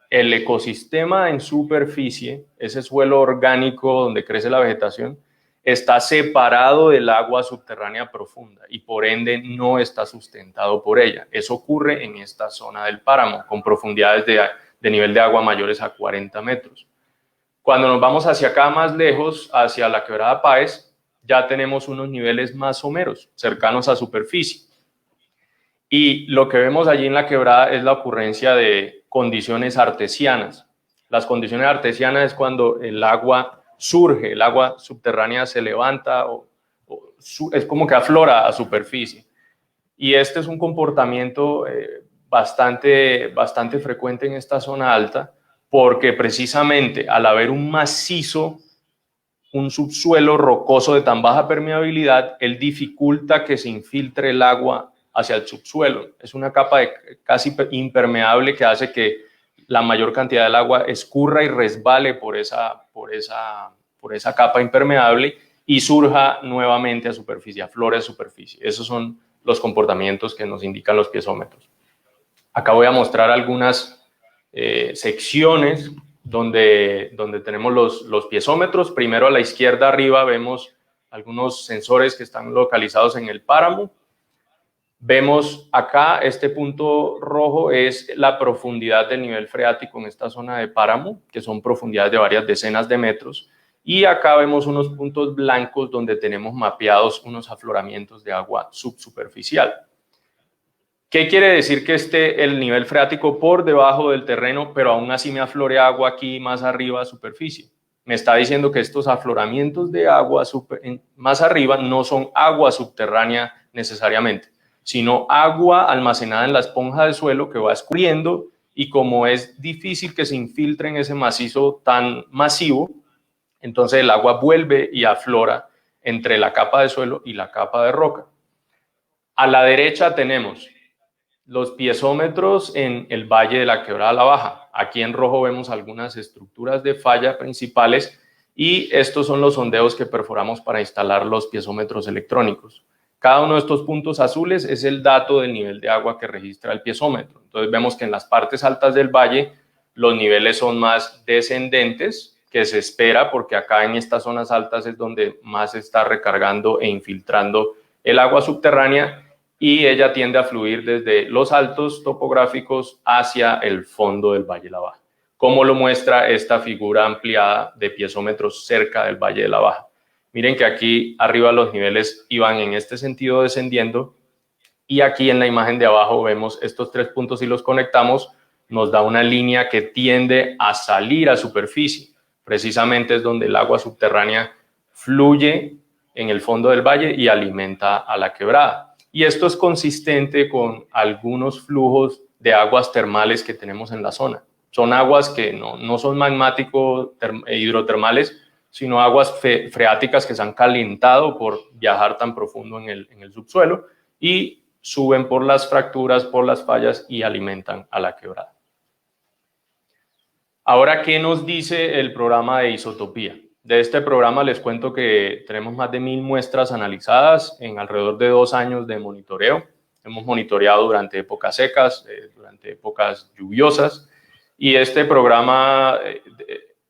el ecosistema en superficie, ese suelo orgánico donde crece la vegetación, está separado del agua subterránea profunda y por ende no está sustentado por ella. Eso ocurre en esta zona del páramo, con profundidades de nivel de agua mayores a 40 metros. Cuando nos vamos hacia acá más lejos, hacia la quebrada Páez, ya tenemos unos niveles más someros, cercanos a superficie. Y lo que vemos allí en la quebrada es la ocurrencia de condiciones artesianas. Las condiciones artesianas es cuando el agua surge, el agua subterránea se levanta es como que aflora a superficie. Y este es un comportamiento bastante frecuente en esta zona alta porque precisamente al haber un macizo, un subsuelo rocoso de tan baja permeabilidad, él dificulta que se infiltre el agua hacia el subsuelo. Es una capa casi impermeable que hace que la mayor cantidad del agua escurra y resbale por esa capa impermeable y surja nuevamente a superficie, aflore a superficie. Esos son los comportamientos que nos indican los piezómetros. Acá voy a mostrar algunas secciones donde tenemos los piezómetros. Primero a la izquierda arriba vemos algunos sensores que están localizados en el páramo. Vemos acá, este punto rojo es la profundidad del nivel freático en esta zona de páramo, que son profundidades de varias decenas de metros. Y acá vemos unos puntos blancos donde tenemos mapeados unos afloramientos de agua subsuperficial. ¿Qué quiere decir que esté el nivel freático por debajo del terreno, pero aún así me aflore agua aquí más arriba a superficie? Me está diciendo que estos afloramientos de agua más arriba no son agua subterránea necesariamente, sino agua almacenada en la esponja del suelo que va escurriendo y como es difícil que se infiltre en ese macizo tan masivo, entonces el agua vuelve y aflora entre la capa de suelo y la capa de roca. A la derecha tenemos los piezómetros en el Valle de la Quebrada La Baja. Aquí en rojo vemos algunas estructuras de falla principales y estos son los sondeos que perforamos para instalar los piezómetros electrónicos. Cada uno de estos puntos azules es el dato del nivel de agua que registra el piezómetro. Entonces vemos que en las partes altas del valle los niveles son más descendentes, que se espera porque acá en estas zonas altas es donde más se está recargando e infiltrando el agua subterránea y ella tiende a fluir desde los altos topográficos hacia el fondo del Valle de la Baja, como lo muestra esta figura ampliada de piezómetros cerca del Valle de la Baja. Miren que aquí arriba los niveles iban en este sentido descendiendo y aquí en la imagen de abajo vemos estos tres puntos y los conectamos, nos da una línea que tiende a salir a superficie. Precisamente es donde el agua subterránea fluye en el fondo del valle y alimenta a la quebrada. Y esto es consistente con algunos flujos de aguas termales que tenemos en la zona. Son aguas que no son magmáticos hidrotermales, sino aguas freáticas que se han calentado por viajar tan profundo en el subsuelo y suben por las fracturas, por las fallas y alimentan a la quebrada. Ahora, ¿qué nos dice el programa de isotopía? De este programa les cuento que tenemos más de 1000 muestras analizadas en alrededor de 2 años de monitoreo. Hemos monitoreado durante épocas secas, durante épocas lluviosas y este programa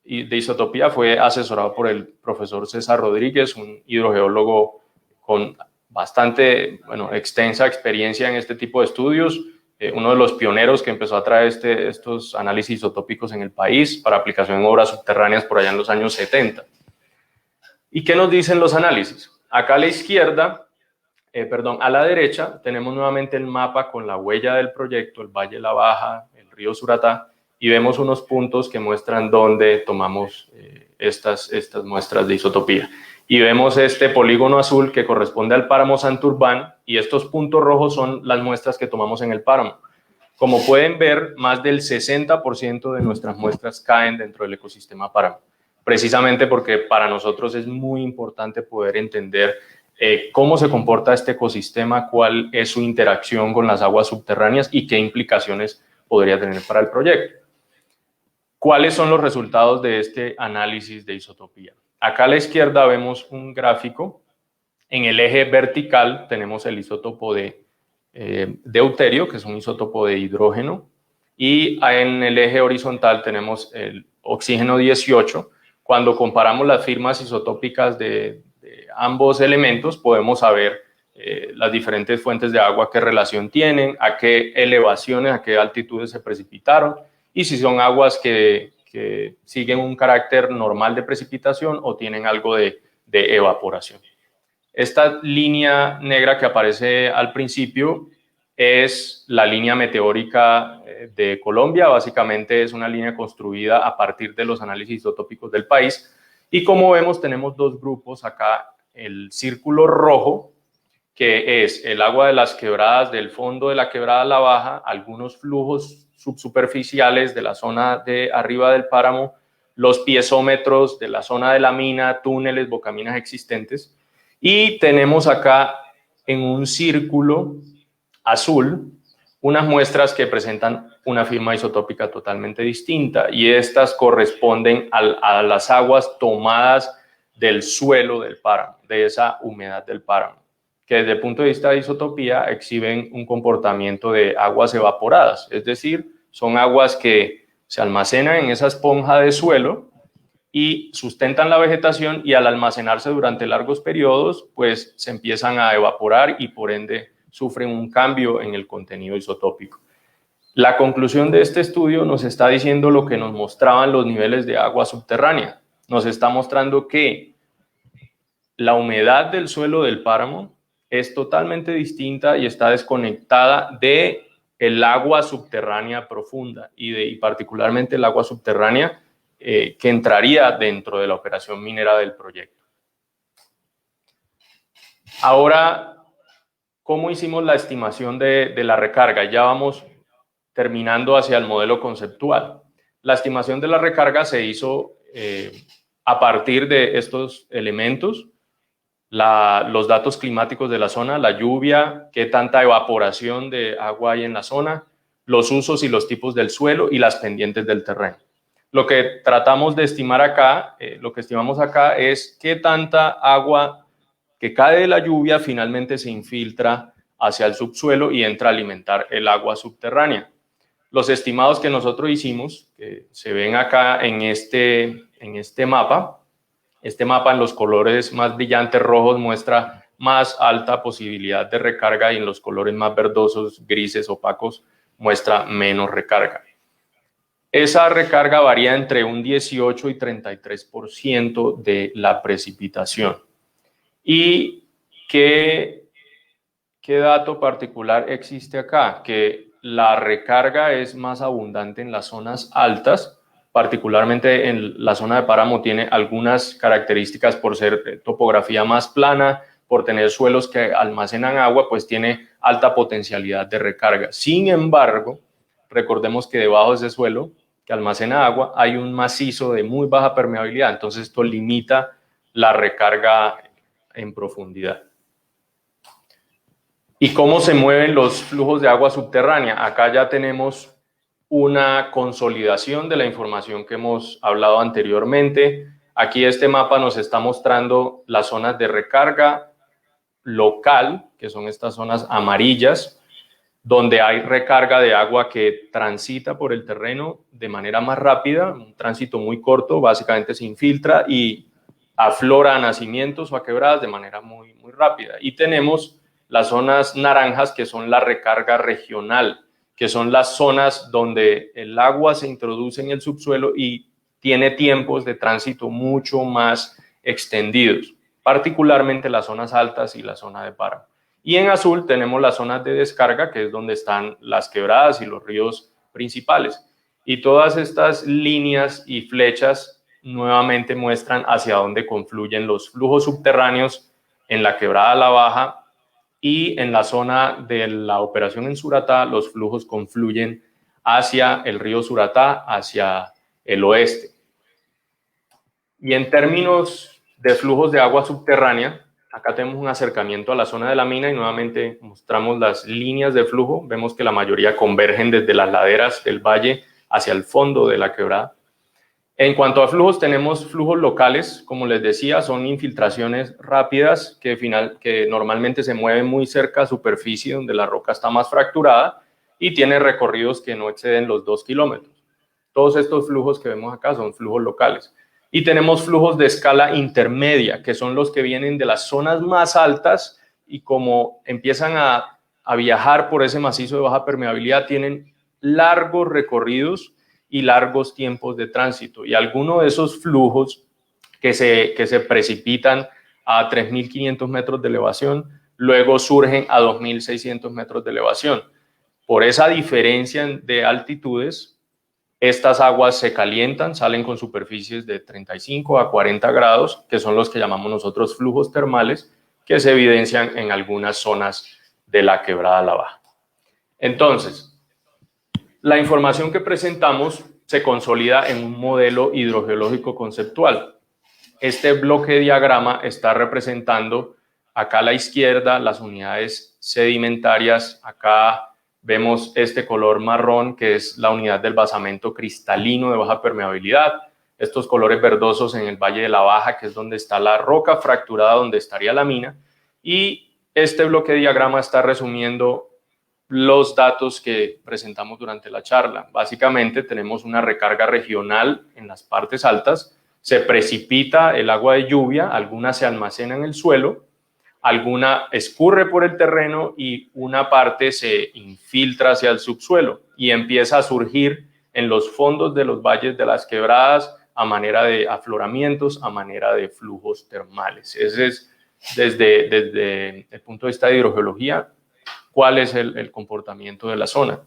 de isotopía fue asesorado por el profesor César Rodríguez, un hidrogeólogo con bastante, extensa experiencia en este tipo de estudios, uno de los pioneros que empezó a traer estos análisis isotópicos en el país para aplicación en obras subterráneas por allá en los años 70. ¿Y qué nos dicen los análisis? Acá a la izquierda, a la derecha, tenemos nuevamente el mapa con la huella del proyecto, el Valle La Baja, el río Suratá, y vemos unos puntos que muestran dónde tomamos estas muestras de isotopía. Y vemos este polígono azul que corresponde al páramo Santurbán, y estos puntos rojos son las muestras que tomamos en el páramo. Como pueden ver, más del 60% de nuestras muestras caen dentro del ecosistema páramo, precisamente porque para nosotros es muy importante poder entender cómo se comporta este ecosistema, cuál es su interacción con las aguas subterráneas y qué implicaciones podría tener para el proyecto. ¿Cuáles son los resultados de este análisis de isotopía? Acá a la izquierda vemos un gráfico. En el eje vertical tenemos el isótopo de deuterio, que es un isótopo de hidrógeno, y en el eje horizontal tenemos el oxígeno 18. Cuando comparamos las firmas isotópicas de ambos elementos, podemos saber las diferentes fuentes de agua, qué relación tienen, a qué elevaciones, a qué altitudes se precipitaron, y si son aguas que siguen un carácter normal de precipitación o tienen algo de evaporación. Esta línea negra que aparece al principio es la línea meteórica de Colombia. Básicamente es una línea construida a partir de los análisis isotópicos del país. Y como vemos, tenemos dos grupos acá. El círculo rojo, que es el agua de las quebradas, del fondo de la quebrada La Baja, algunos flujos subsuperficiales de la zona de arriba del páramo, los piezómetros de la zona de la mina, túneles, bocaminas existentes. Y tenemos acá en un círculo azul unas muestras que presentan una firma isotópica totalmente distinta, y estas corresponden a las aguas tomadas del suelo del páramo, de esa humedad del páramo, que desde el punto de vista de isotopía exhiben un comportamiento de aguas evaporadas, es decir, son aguas que se almacenan en esa esponja de suelo y sustentan la vegetación, y al almacenarse durante largos periodos, pues se empiezan a evaporar y por ende sufren un cambio en el contenido isotópico. La conclusión de este estudio nos está diciendo lo que nos mostraban los niveles de agua subterránea. Nos está mostrando que la humedad del suelo del páramo es totalmente distinta y está desconectada de el agua subterránea profunda y particularmente el agua subterránea que entraría dentro de la operación minera del proyecto. Ahora, ¿cómo hicimos la estimación de la recarga? Ya vamos terminando hacia el modelo conceptual. La estimación de la recarga se hizo a partir de estos elementos: los datos climáticos de la zona, la lluvia, qué tanta evaporación de agua hay en la zona, los usos y los tipos del suelo y las pendientes del terreno. Lo que tratamos de estimar acá, lo que estimamos acá es qué tanta agua que cae de la lluvia finalmente se infiltra hacia el subsuelo y entra a alimentar el agua subterránea. Los estimados que nosotros hicimos, que se ven acá en este mapa, en los colores más brillantes rojos muestra más alta posibilidad de recarga, y en los colores más verdosos, grises, opacos, muestra menos recarga. Esa recarga varía entre un 18 y 33% de la precipitación. ¿Y qué dato particular existe acá? Que la recarga es más abundante en las zonas altas, particularmente en la zona de páramo tiene algunas características por ser topografía más plana, por tener suelos que almacenan agua, pues tiene alta potencialidad de recarga. Sin embargo, recordemos que debajo de ese suelo que almacena agua hay un macizo de muy baja permeabilidad, entonces esto limita la recarga en profundidad. ¿Y cómo se mueven los flujos de agua subterránea? Acá ya tenemos una consolidación de la información que hemos hablado anteriormente. Aquí este mapa nos está mostrando las zonas de recarga local, que son estas zonas amarillas, donde hay recarga de agua que transita por el terreno de manera más rápida, un tránsito muy corto, básicamente se infiltra y aflora a nacimientos o a quebradas de manera muy rápida. Y tenemos las zonas naranjas, que son la recarga regional, que son las zonas donde el agua se introduce en el subsuelo y tiene tiempos de tránsito mucho más extendidos, particularmente las zonas altas y la zona de páramo. Y en azul tenemos las zonas de descarga, que es donde están las quebradas y los ríos principales. Y todas estas líneas y flechas nuevamente muestran hacia dónde confluyen los flujos subterráneos en la quebrada La Baja, y en la zona de la operación en Suratá los flujos confluyen hacia el río Suratá, hacia el oeste. Y en términos de flujos de agua subterránea, acá tenemos un acercamiento a la zona de la mina y nuevamente mostramos las líneas de flujo. Vemos que la mayoría convergen desde las laderas del valle hacia el fondo de la quebrada. En cuanto a flujos, tenemos flujos locales, como les decía, son infiltraciones rápidas que normalmente se mueven muy cerca a superficie donde la roca está más fracturada y tiene recorridos que no exceden los 2 kilómetros. Todos estos flujos que vemos acá son flujos locales. Y tenemos flujos de escala intermedia, que son los que vienen de las zonas más altas y como empiezan a viajar por ese macizo de baja permeabilidad, tienen largos recorridos y largos tiempos de tránsito. Y algunos de esos flujos que se precipitan a 3.500 metros de elevación, luego surgen a 2.600 metros de elevación. Por esa diferencia de altitudes, estas aguas se calientan, salen con superficies de 35 a 40 grados, que son los que llamamos nosotros flujos termales, que se evidencian en algunas zonas de la quebrada La Baja. Entonces, la información que presentamos se consolida en un modelo hidrogeológico conceptual. Este bloque de diagrama está representando acá a la izquierda las unidades sedimentarias. Acá vemos este color marrón, que es la unidad del basamento cristalino de baja permeabilidad. Estos colores verdosos en el Valle de la Baja, que es donde está la roca fracturada, donde estaría la mina. Y este bloque de diagrama está resumiendo los datos que presentamos durante la charla. Básicamente tenemos una recarga regional en las partes altas, se precipita el agua de lluvia, alguna se almacena en el suelo, alguna escurre por el terreno y una parte se infiltra hacia el subsuelo y empieza a surgir en los fondos de los valles de las quebradas a manera de afloramientos, a manera de flujos termales. Ese es desde el punto de vista de hidrogeología, cuál es el comportamiento de la zona.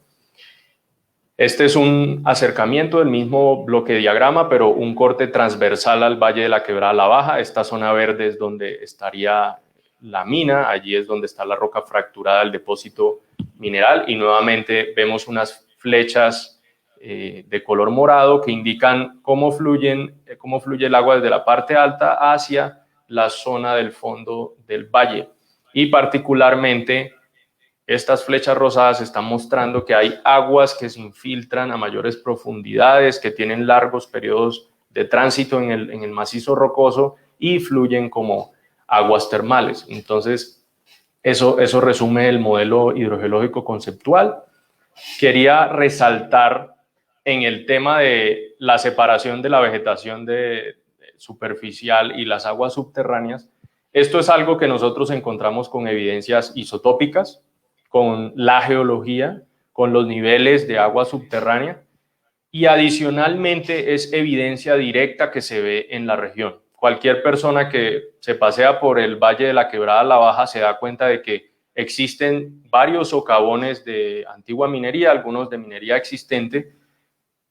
Este es un acercamiento del mismo bloque de diagrama, pero un corte transversal al Valle de la Quebrada La Baja. Esta zona verde es donde estaría la mina, allí es donde está la roca fracturada del depósito mineral y nuevamente vemos unas flechas de color morado que indican cómo fluye el agua desde la parte alta hacia la zona del fondo del valle. Y particularmente estas flechas rosadas están mostrando que hay aguas que se infiltran a mayores profundidades, que tienen largos periodos de tránsito en el macizo rocoso y fluyen como aguas termales. Entonces, eso resume el modelo hidrogeológico conceptual. Quería resaltar en el tema de la separación de la vegetación superficial y las aguas subterráneas. Esto es algo que nosotros encontramos con evidencias isotópicas, con la geología, con los niveles de agua subterránea y adicionalmente es evidencia directa que se ve en la región. Cualquier persona que se pasea por el Valle de la Quebrada La Baja se da cuenta de que existen varios socavones de antigua minería, algunos de minería existente,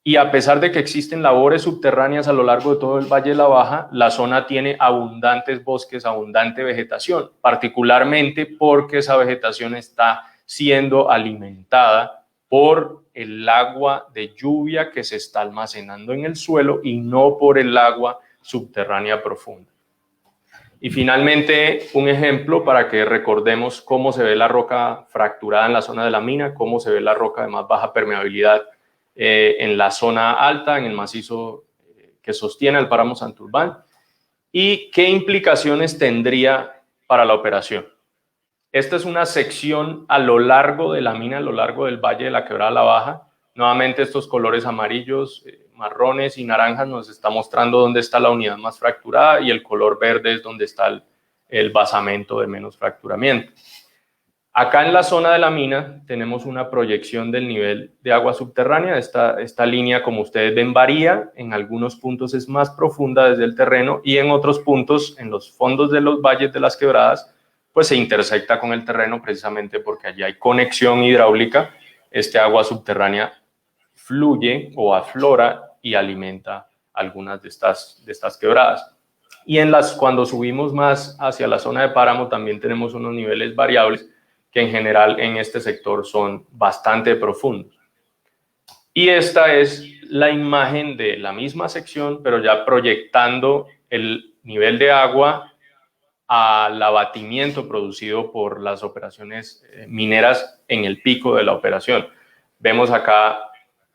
y a pesar de que existen labores subterráneas a lo largo de todo el Valle de la Baja, la zona tiene abundantes bosques, abundante vegetación, particularmente porque esa vegetación está siendo alimentada por el agua de lluvia que se está almacenando en el suelo y no por el agua subterránea profunda. Y finalmente, un ejemplo para que recordemos cómo se ve la roca fracturada en la zona de la mina, cómo se ve la roca de más baja permeabilidad en la zona alta, en el macizo que sostiene el páramo Santurbán, y qué implicaciones tendría para la operación. Esta es una sección a lo largo de la mina, a lo largo del Valle de la Quebrada La Baja. Nuevamente estos colores amarillos marrones y naranjas nos está mostrando dónde está la unidad más fracturada y el color verde es donde está el basamento de menos fracturamiento. Acá en la zona de la mina tenemos una proyección del nivel de agua subterránea. Esta línea, como ustedes ven, varía. En algunos puntos es más profunda desde el terreno y en otros puntos, en los fondos de los valles de las quebradas, pues se intersecta con el terreno precisamente porque allí hay conexión hidráulica. Este agua subterránea fluye o aflora y alimenta algunas de estas quebradas. Y cuando subimos más hacia la zona de páramo también tenemos unos niveles variables que en general en este sector son bastante profundos. Y esta es la imagen de la misma sección, pero ya proyectando el nivel de agua al abatimiento producido por las operaciones mineras en el pico de la operación. Vemos acá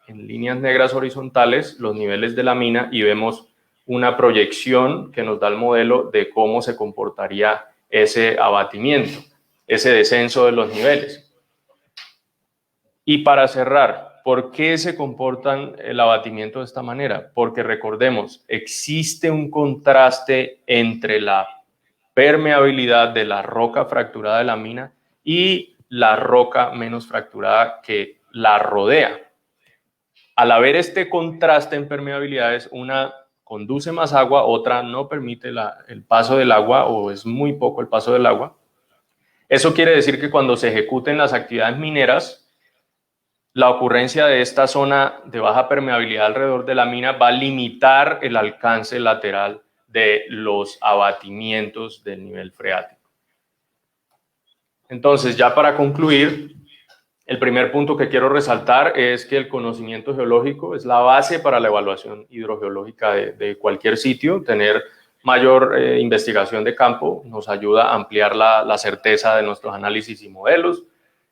en líneas negras horizontales los niveles de la mina y vemos una proyección que nos da el modelo de cómo se comportaría ese abatimiento, ese descenso de los niveles. Y para cerrar, ¿por qué se comportan el abatimiento de esta manera? Porque recordemos, existe un contraste entre la permeabilidad de la roca fracturada de la mina y la roca menos fracturada que la rodea. Al haber este contraste en permeabilidades, una conduce más agua, otra no permite el paso del agua o es muy poco el paso del agua. Eso quiere decir que cuando se ejecuten las actividades mineras, la ocurrencia de esta zona de baja permeabilidad alrededor de la mina va a limitar el alcance lateral de los abatimientos del nivel freático. Entonces, ya para concluir, el primer punto que quiero resaltar es que el conocimiento geológico es la base para la evaluación hidrogeológica de cualquier sitio. Tener mayor investigación de campo nos ayuda a ampliar la certeza de nuestros análisis y modelos.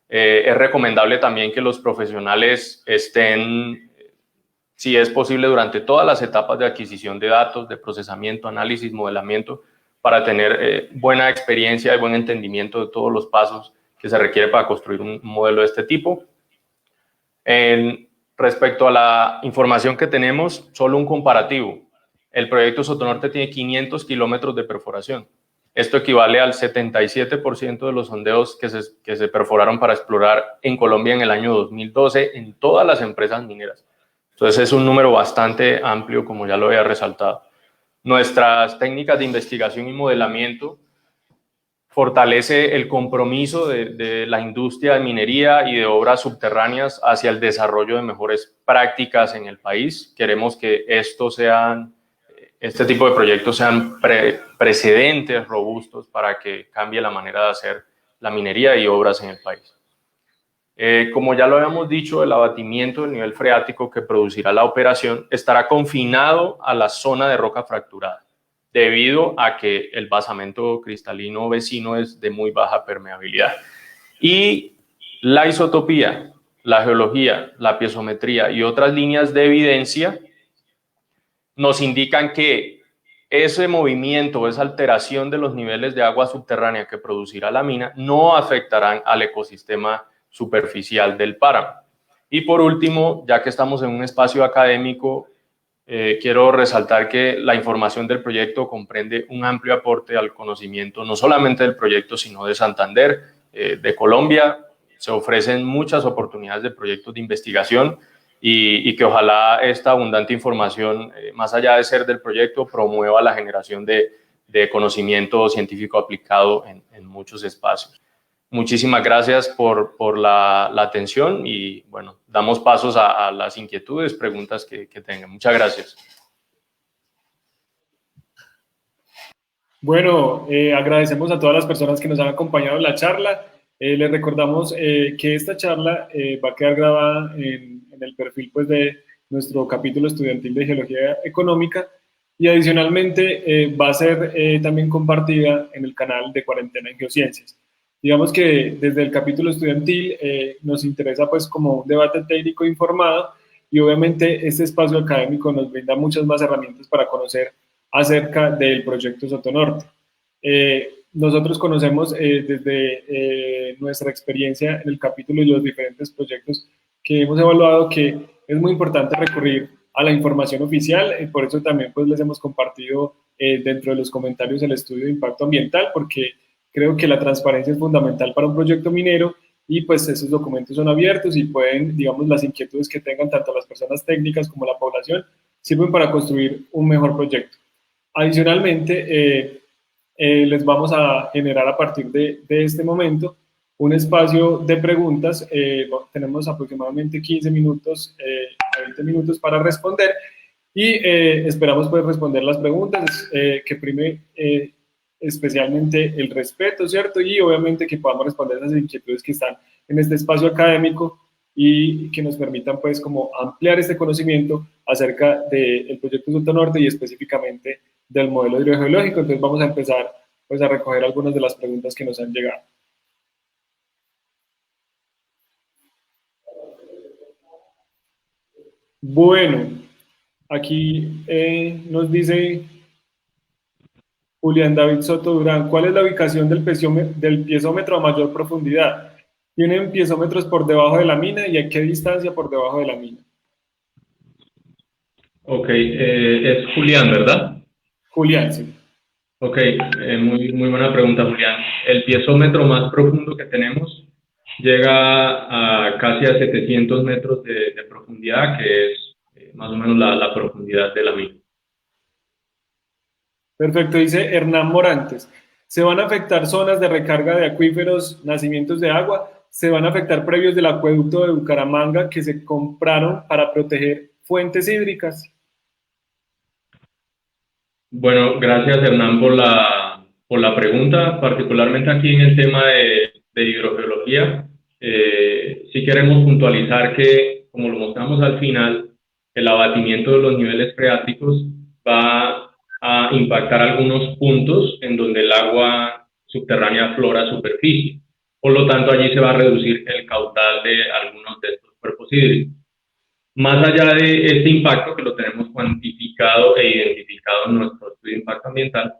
Es recomendable también que los profesionales estén, si es posible, durante todas las etapas de adquisición de datos, de procesamiento, análisis, modelamiento, para tener buena experiencia y buen entendimiento de todos los pasos que se requiere para construir un modelo de este tipo. Respecto a la información que tenemos, solo un comparativo. El proyecto Sotonorte tiene 500 kilómetros de perforación. Esto equivale al 77% de los sondeos que se perforaron para explorar en Colombia en el año 2012 en todas las empresas mineras. Entonces es un número bastante amplio, como ya lo había resaltado. Nuestras técnicas de investigación y modelamiento fortalece el compromiso de la industria de minería y de obras subterráneas hacia el desarrollo de mejores prácticas en el país. Queremos que este tipo de proyectos sean precedentes robustos para que cambie la manera de hacer la minería y obras en el país. Como ya lo habíamos dicho, el abatimiento del nivel freático que producirá la operación estará confinado a la zona de roca fracturada, debido a que el basamento cristalino vecino es de muy baja permeabilidad. Y la isotopía, la geología, la piezometría y otras líneas de evidencia nos indican que ese movimiento, esa alteración de los niveles de agua subterránea que producirá la mina no afectarán al ecosistema superficial del páramo. Y por último, ya que estamos en un espacio académico, quiero resaltar que la información del proyecto comprende un amplio aporte al conocimiento no solamente del proyecto, sino de Santander, de Colombia. Se ofrecen muchas oportunidades de proyectos de investigación y que ojalá esta abundante información, más allá de ser del proyecto, promueva la generación de conocimiento científico aplicado en muchos espacios. Muchísimas gracias por la atención y bueno, damos pasos a las inquietudes, preguntas que tengan. Muchas gracias. Bueno, agradecemos a todas las personas que nos han acompañado en la charla. Les recordamos que esta charla va a quedar grabada en el perfil pues, de nuestro capítulo estudiantil de Geología Económica y adicionalmente va a ser también compartida en el canal de Cuarentena en Geociencias. Digamos que desde el capítulo estudiantil nos interesa pues como un debate técnico informado y obviamente este espacio académico nos brinda muchas más herramientas para conocer acerca del proyecto Sotonorte. Nosotros conocemos desde nuestra experiencia en el capítulo y los diferentes proyectos que hemos evaluado que es muy importante recurrir a la información oficial. Por eso también pues les hemos compartido dentro de los comentarios el estudio de impacto ambiental, porque creo que la transparencia es fundamental para un proyecto minero y pues esos documentos son abiertos y pueden, digamos, las inquietudes que tengan tanto las personas técnicas como la población sirven para construir un mejor proyecto. Adicionalmente, les vamos a generar a partir de este momento un espacio de preguntas. Tenemos aproximadamente 15 minutos a 20 minutos para responder y esperamos poder responder las preguntas que prime especialmente el respeto, ¿cierto? Y obviamente que podamos responder esas inquietudes que están en este espacio académico y que nos permitan pues como ampliar este conocimiento acerca del proyecto Sotonorte y específicamente del modelo hidrogeológico. Entonces vamos a empezar pues a recoger algunas de las preguntas que nos han llegado. Bueno, aquí nos dice Julián David Soto Durán, ¿cuál es la ubicación del piezómetro a mayor profundidad? ¿Tienen piezómetros por debajo de la mina y a qué distancia por debajo de la mina? Ok, es Julián, ¿verdad? Julián, sí. Ok, muy buena pregunta, Julián. El piezómetro más profundo que tenemos llega a casi a 700 metros de profundidad, que es más o menos la profundidad de la mina. Perfecto, dice Hernán Morantes. ¿Se van a afectar zonas de recarga de acuíferos, nacimientos de agua? ¿Se van a afectar previos del acueducto de Bucaramanga que se compraron para proteger fuentes hídricas? Bueno, gracias Hernán por la pregunta, particularmente aquí en el tema de hidrogeología. Sí queremos puntualizar que, como lo mostramos al final, el abatimiento de los niveles freáticos va a impactar algunos puntos en donde el agua subterránea aflora a superficie. Por lo tanto, allí se va a reducir el caudal de algunos de estos cuerpos hídricos. Más allá de este impacto, que lo tenemos cuantificado e identificado en nuestro estudio de impacto ambiental,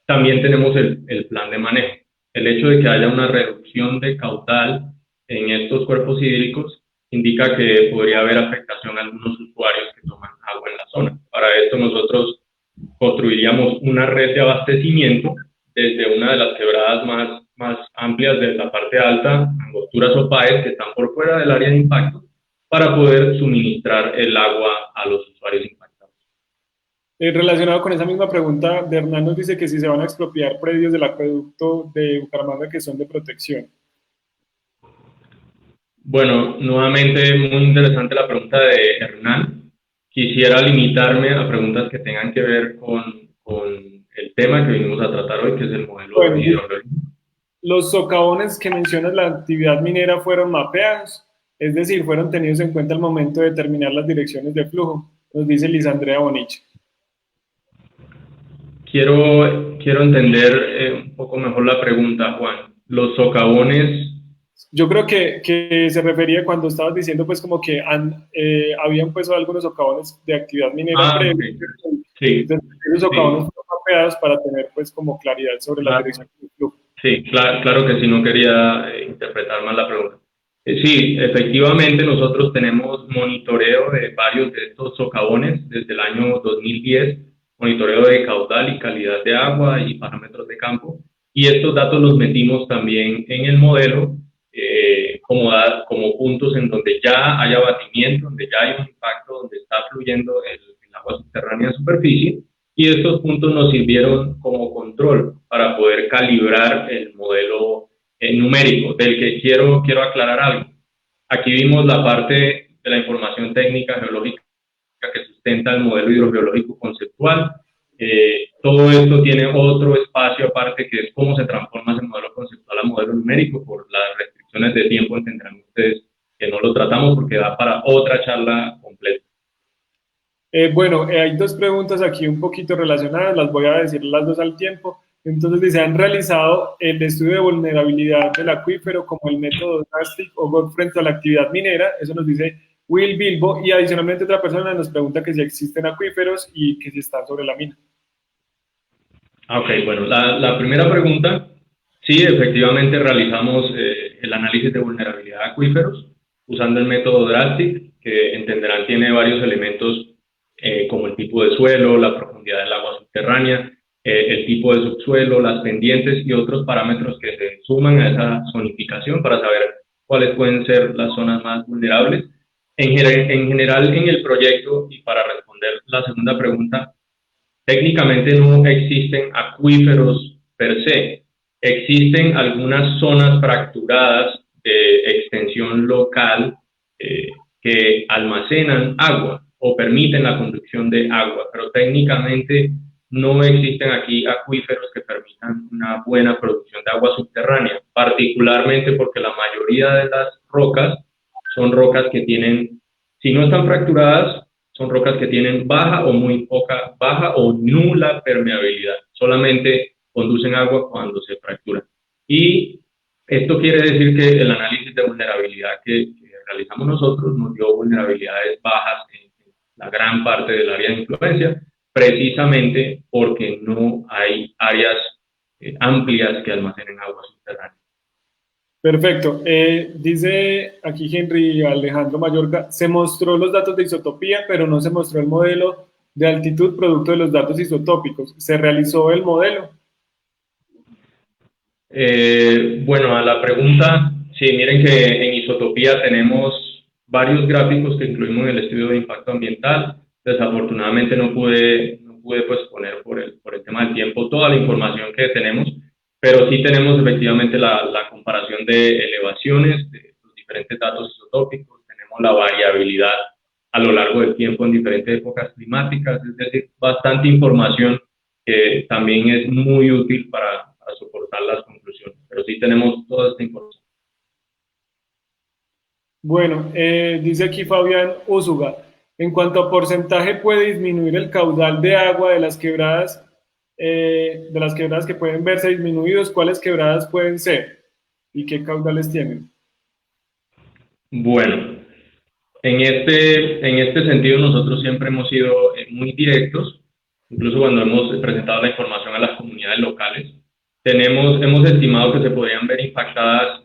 también tenemos el plan de manejo. El hecho de que haya una reducción de caudal en estos cuerpos hídricos indica que podría haber afectación a algunos usuarios que toman agua en la zona. Para esto nosotros construiríamos una red de abastecimiento desde una de las quebradas más amplias de la parte alta, Angosturas o Páez, que están por fuera del área de impacto, para poder suministrar el agua a los usuarios impactados. Relacionado con esa misma pregunta, de Hernán nos dice que si se van a expropiar predios del acueducto de Bucaramanga que son de protección. Bueno, nuevamente muy interesante la pregunta de Hernán. Quisiera limitarme a preguntas que tengan que ver con el tema que venimos a tratar hoy, que es el modelo hidrogeológico. Los socavones que mencionas la actividad minera fueron mapeados, es decir, fueron tenidos en cuenta al momento de determinar las direcciones de flujo, nos dice Lisandrea Bonich. Quiero entender un poco mejor la pregunta, Juan. Los socavones... Yo creo que se refería cuando estabas diciendo pues como que habían pues algunos socavones de actividad minera previa. Okay. Sí. Entonces, esos socavones fueron mapeados para tener pues como claridad sobre la dirección del flujo. Sí, claro que sí, no quería interpretar mal la pregunta. Sí, efectivamente nosotros tenemos monitoreo de varios de estos socavones desde el año 2010, monitoreo de caudal y calidad de agua y parámetros de campo, y estos datos los metimos también en el modelo como puntos en donde ya hay abatimiento, donde ya hay un impacto, donde está fluyendo el agua subterránea en superficie, y estos puntos nos sirvieron como control para poder calibrar el modelo numérico, del que quiero aclarar algo. Aquí vimos la parte de la información técnica geológica que sustenta el modelo hidrogeológico conceptual. Todo esto tiene otro espacio aparte, que es cómo se transforma ese modelo conceptual a modelo numérico. Por las restricciones de tiempo entenderán ustedes que no lo tratamos porque da para otra charla completa. Bueno, hay dos preguntas aquí un poquito relacionadas, las voy a decir las dos al tiempo. Entonces dice, ¿han realizado el estudio de vulnerabilidad del acuífero como el método DRASTIC o GOT frente a la actividad minera? Eso nos dice Will Bilbo, y adicionalmente otra persona nos pregunta que si existen acuíferos y que si están sobre la mina. Ok, bueno, la primera pregunta, sí, efectivamente realizamos el análisis de vulnerabilidad de acuíferos usando el método DRASTIC, que entenderán tiene varios elementos como el tipo de suelo, la profundidad del agua subterránea, el tipo de subsuelo, las pendientes y otros parámetros que se suman a esa zonificación para saber cuáles pueden ser las zonas más vulnerables. En general, en el proyecto, y para responder la segunda pregunta, técnicamente no existen acuíferos per se. Existen algunas zonas fracturadas de extensión local que almacenan agua o permiten la conducción de agua, pero técnicamente no existen aquí acuíferos que permitan una buena producción de agua subterránea, particularmente porque la mayoría de las rocas son rocas que tienen, si no están fracturadas, son rocas que tienen baja o muy poca, baja o nula permeabilidad, solamente conducen agua cuando se fracturan. Y esto quiere decir que el análisis de vulnerabilidad que realizamos nosotros nos dio vulnerabilidades bajas en la gran parte del área de influencia, precisamente porque no hay áreas amplias que almacenen agua subterránea. Perfecto. Dice aquí Henry Alejandro Mayorga, se mostró los datos de isotopía, pero no se mostró el modelo de altitud producto de los datos isotópicos. ¿Se realizó el modelo? Bueno, a la pregunta, sí, miren que en isotopía tenemos varios gráficos que incluimos en el estudio de impacto ambiental. Desafortunadamente no pude pues poner por el tema del tiempo toda la información que tenemos, pero sí tenemos efectivamente la comparación de elevaciones de los diferentes datos isotópicos, tenemos la variabilidad a lo largo del tiempo en diferentes épocas climáticas, es decir, bastante información que también es muy útil para soportar las conclusiones, pero sí tenemos toda esta información. Bueno, dice aquí Fabián Úsuga, en cuanto a porcentaje puede disminuir el caudal de agua de las quebradas que pueden verse disminuidos, ¿cuáles quebradas pueden ser y qué caudales tienen? Bueno, en este sentido nosotros siempre hemos sido muy directos, incluso cuando hemos presentado la información a las comunidades locales. Hemos estimado que se podrían ver impactadas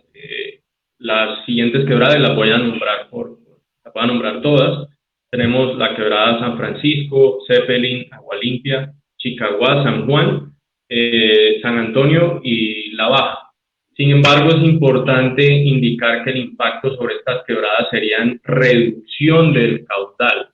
las siguientes quebradas, las voy a nombrar todas. Tenemos la quebrada San Francisco, Zeppelin, Agua Limpia, Chicaguá, San Juan, San Antonio y La Baja. Sin embargo, es importante indicar que el impacto sobre estas quebradas sería reducción del caudal,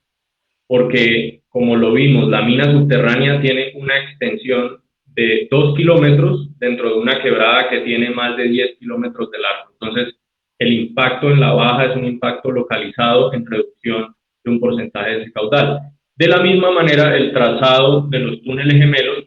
porque como lo vimos, la mina subterránea tiene una extensión de 2 kilómetros dentro de una quebrada que tiene más de 10 kilómetros de largo. Entonces, el impacto en La Baja es un impacto localizado en reducción de un porcentaje de ese caudal. De la misma manera, el trazado de los túneles gemelos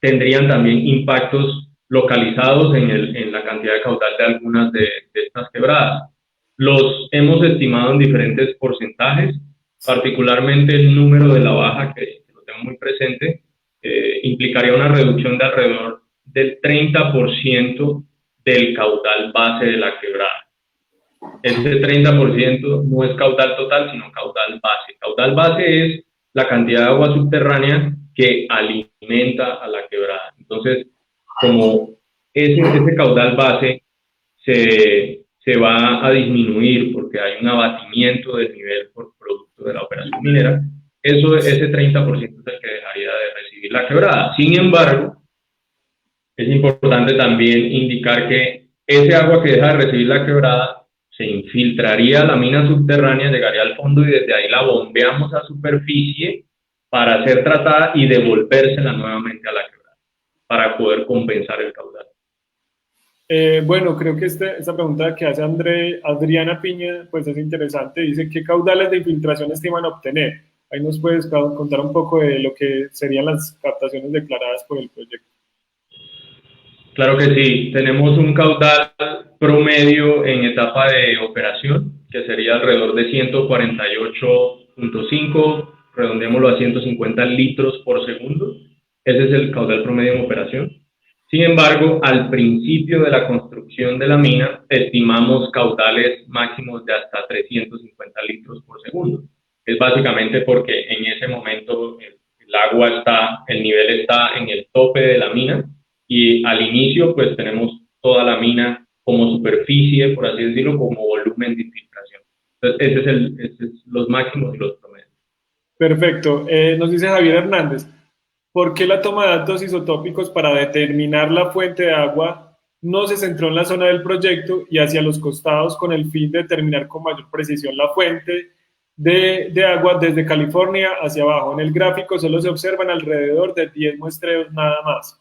tendrían también impactos localizados en la cantidad de caudal de algunas de estas quebradas. Los hemos estimado en diferentes porcentajes, particularmente el número de La Baja, que lo tengo muy presente, implicaría una reducción de alrededor del 30% del caudal base de la quebrada. Este 30% no es caudal total, sino caudal base. Caudal base es la cantidad de agua subterránea que alimenta a la quebrada. Entonces, como ese caudal base se va a disminuir porque hay un abatimiento del nivel por producto de la operación minera, ese 30% es el que dejaría de recibir la quebrada. Sin embargo, es importante también indicar que ese agua que deja de recibir la quebrada se infiltraría a la mina subterránea, llegaría al fondo y desde ahí la bombeamos a superficie para ser tratada y devolvérsela nuevamente a la quebrada para poder compensar el caudal. Bueno, creo que esta pregunta que hace Adriana Piña pues es interesante. Dice, ¿qué caudales de infiltración estiman obtener? Ahí nos puedes contar un poco de lo que serían las captaciones declaradas por el proyecto. Claro que sí, tenemos un caudal promedio en etapa de operación, que sería alrededor de 148.5, redondémoslo a 150 litros por segundo. Ese es el caudal promedio en operación. Sin embargo, al principio de la construcción de la mina, estimamos caudales máximos de hasta 350 litros por segundo. Es básicamente porque en ese momento el nivel está en el tope de la mina, y al inicio pues tenemos toda la mina como superficie, por así decirlo, como volumen de infiltración. Entonces ese es los máximos y los promedios. Perfecto. Nos dice Javier Hernández, ¿por qué la toma de datos isotópicos para determinar la fuente de agua no se centró en la zona del proyecto y hacia los costados con el fin de determinar con mayor precisión la fuente de agua desde California hacia abajo? En el gráfico solo se observan alrededor de 10 muestreos nada más.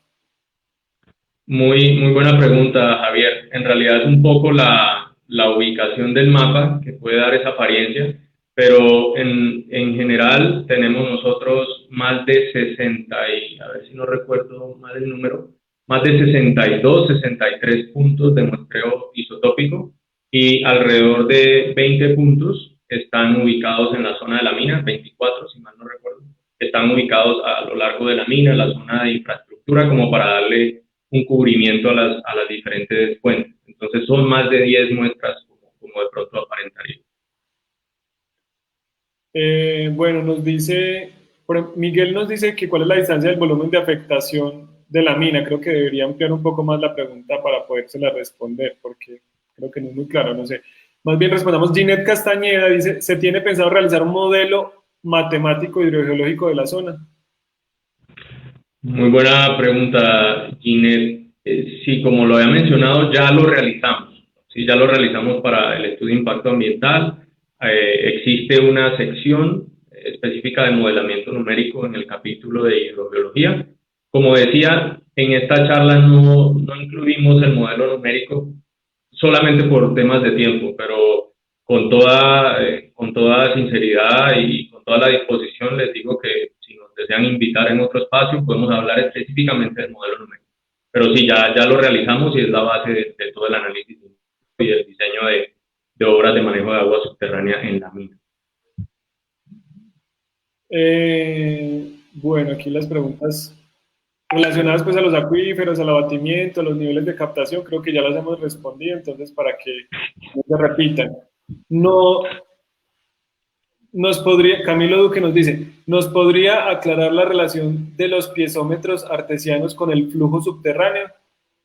Muy buena pregunta, Javier. En realidad es un poco la ubicación del mapa que puede dar esa apariencia, pero en general tenemos nosotros más de 60 y, a ver si no recuerdo mal el número, más de 62, 63 puntos de muestreo isotópico y alrededor de 20 puntos están ubicados en la zona de la mina, 24 si mal no recuerdo, están ubicados a lo largo de la mina, la zona de infraestructura, como para darle un cubrimiento a las diferentes fuentes. Entonces son más de 10 muestras como de pronto aparentaría. Bueno, Miguel nos dice que cuál es la distancia del volumen de afectación de la mina. Creo que debería ampliar un poco más la pregunta para podérsela responder, porque creo que no es muy claro, no sé. Más bien respondamos. Ginette Castañeda dice, ¿se tiene pensado realizar un modelo matemático hidrogeológico de la zona? Muy buena pregunta, Ginette. Sí, como lo había mencionado, ya lo realizamos. Sí, ya lo realizamos para el estudio de impacto ambiental. Existe una sección específica de modelamiento numérico en el capítulo de hidrogeología. Como decía, en esta charla no incluimos el modelo numérico solamente por temas de tiempo, pero con toda sinceridad y con toda la disposición les digo que si nos desean invitar en otro espacio podemos hablar específicamente del modelo numérico. Pero sí, ya lo realizamos y es la base de todo el análisis y el diseño de obras de manejo de agua subterránea en la mina. Bueno, aquí las preguntas relacionadas pues a los acuíferos, al abatimiento, a los niveles de captación, creo que ya las hemos respondido, entonces para que no se repitan. Camilo Duque nos dice, ¿nos podría aclarar la relación de los piezómetros artesianos con el flujo subterráneo?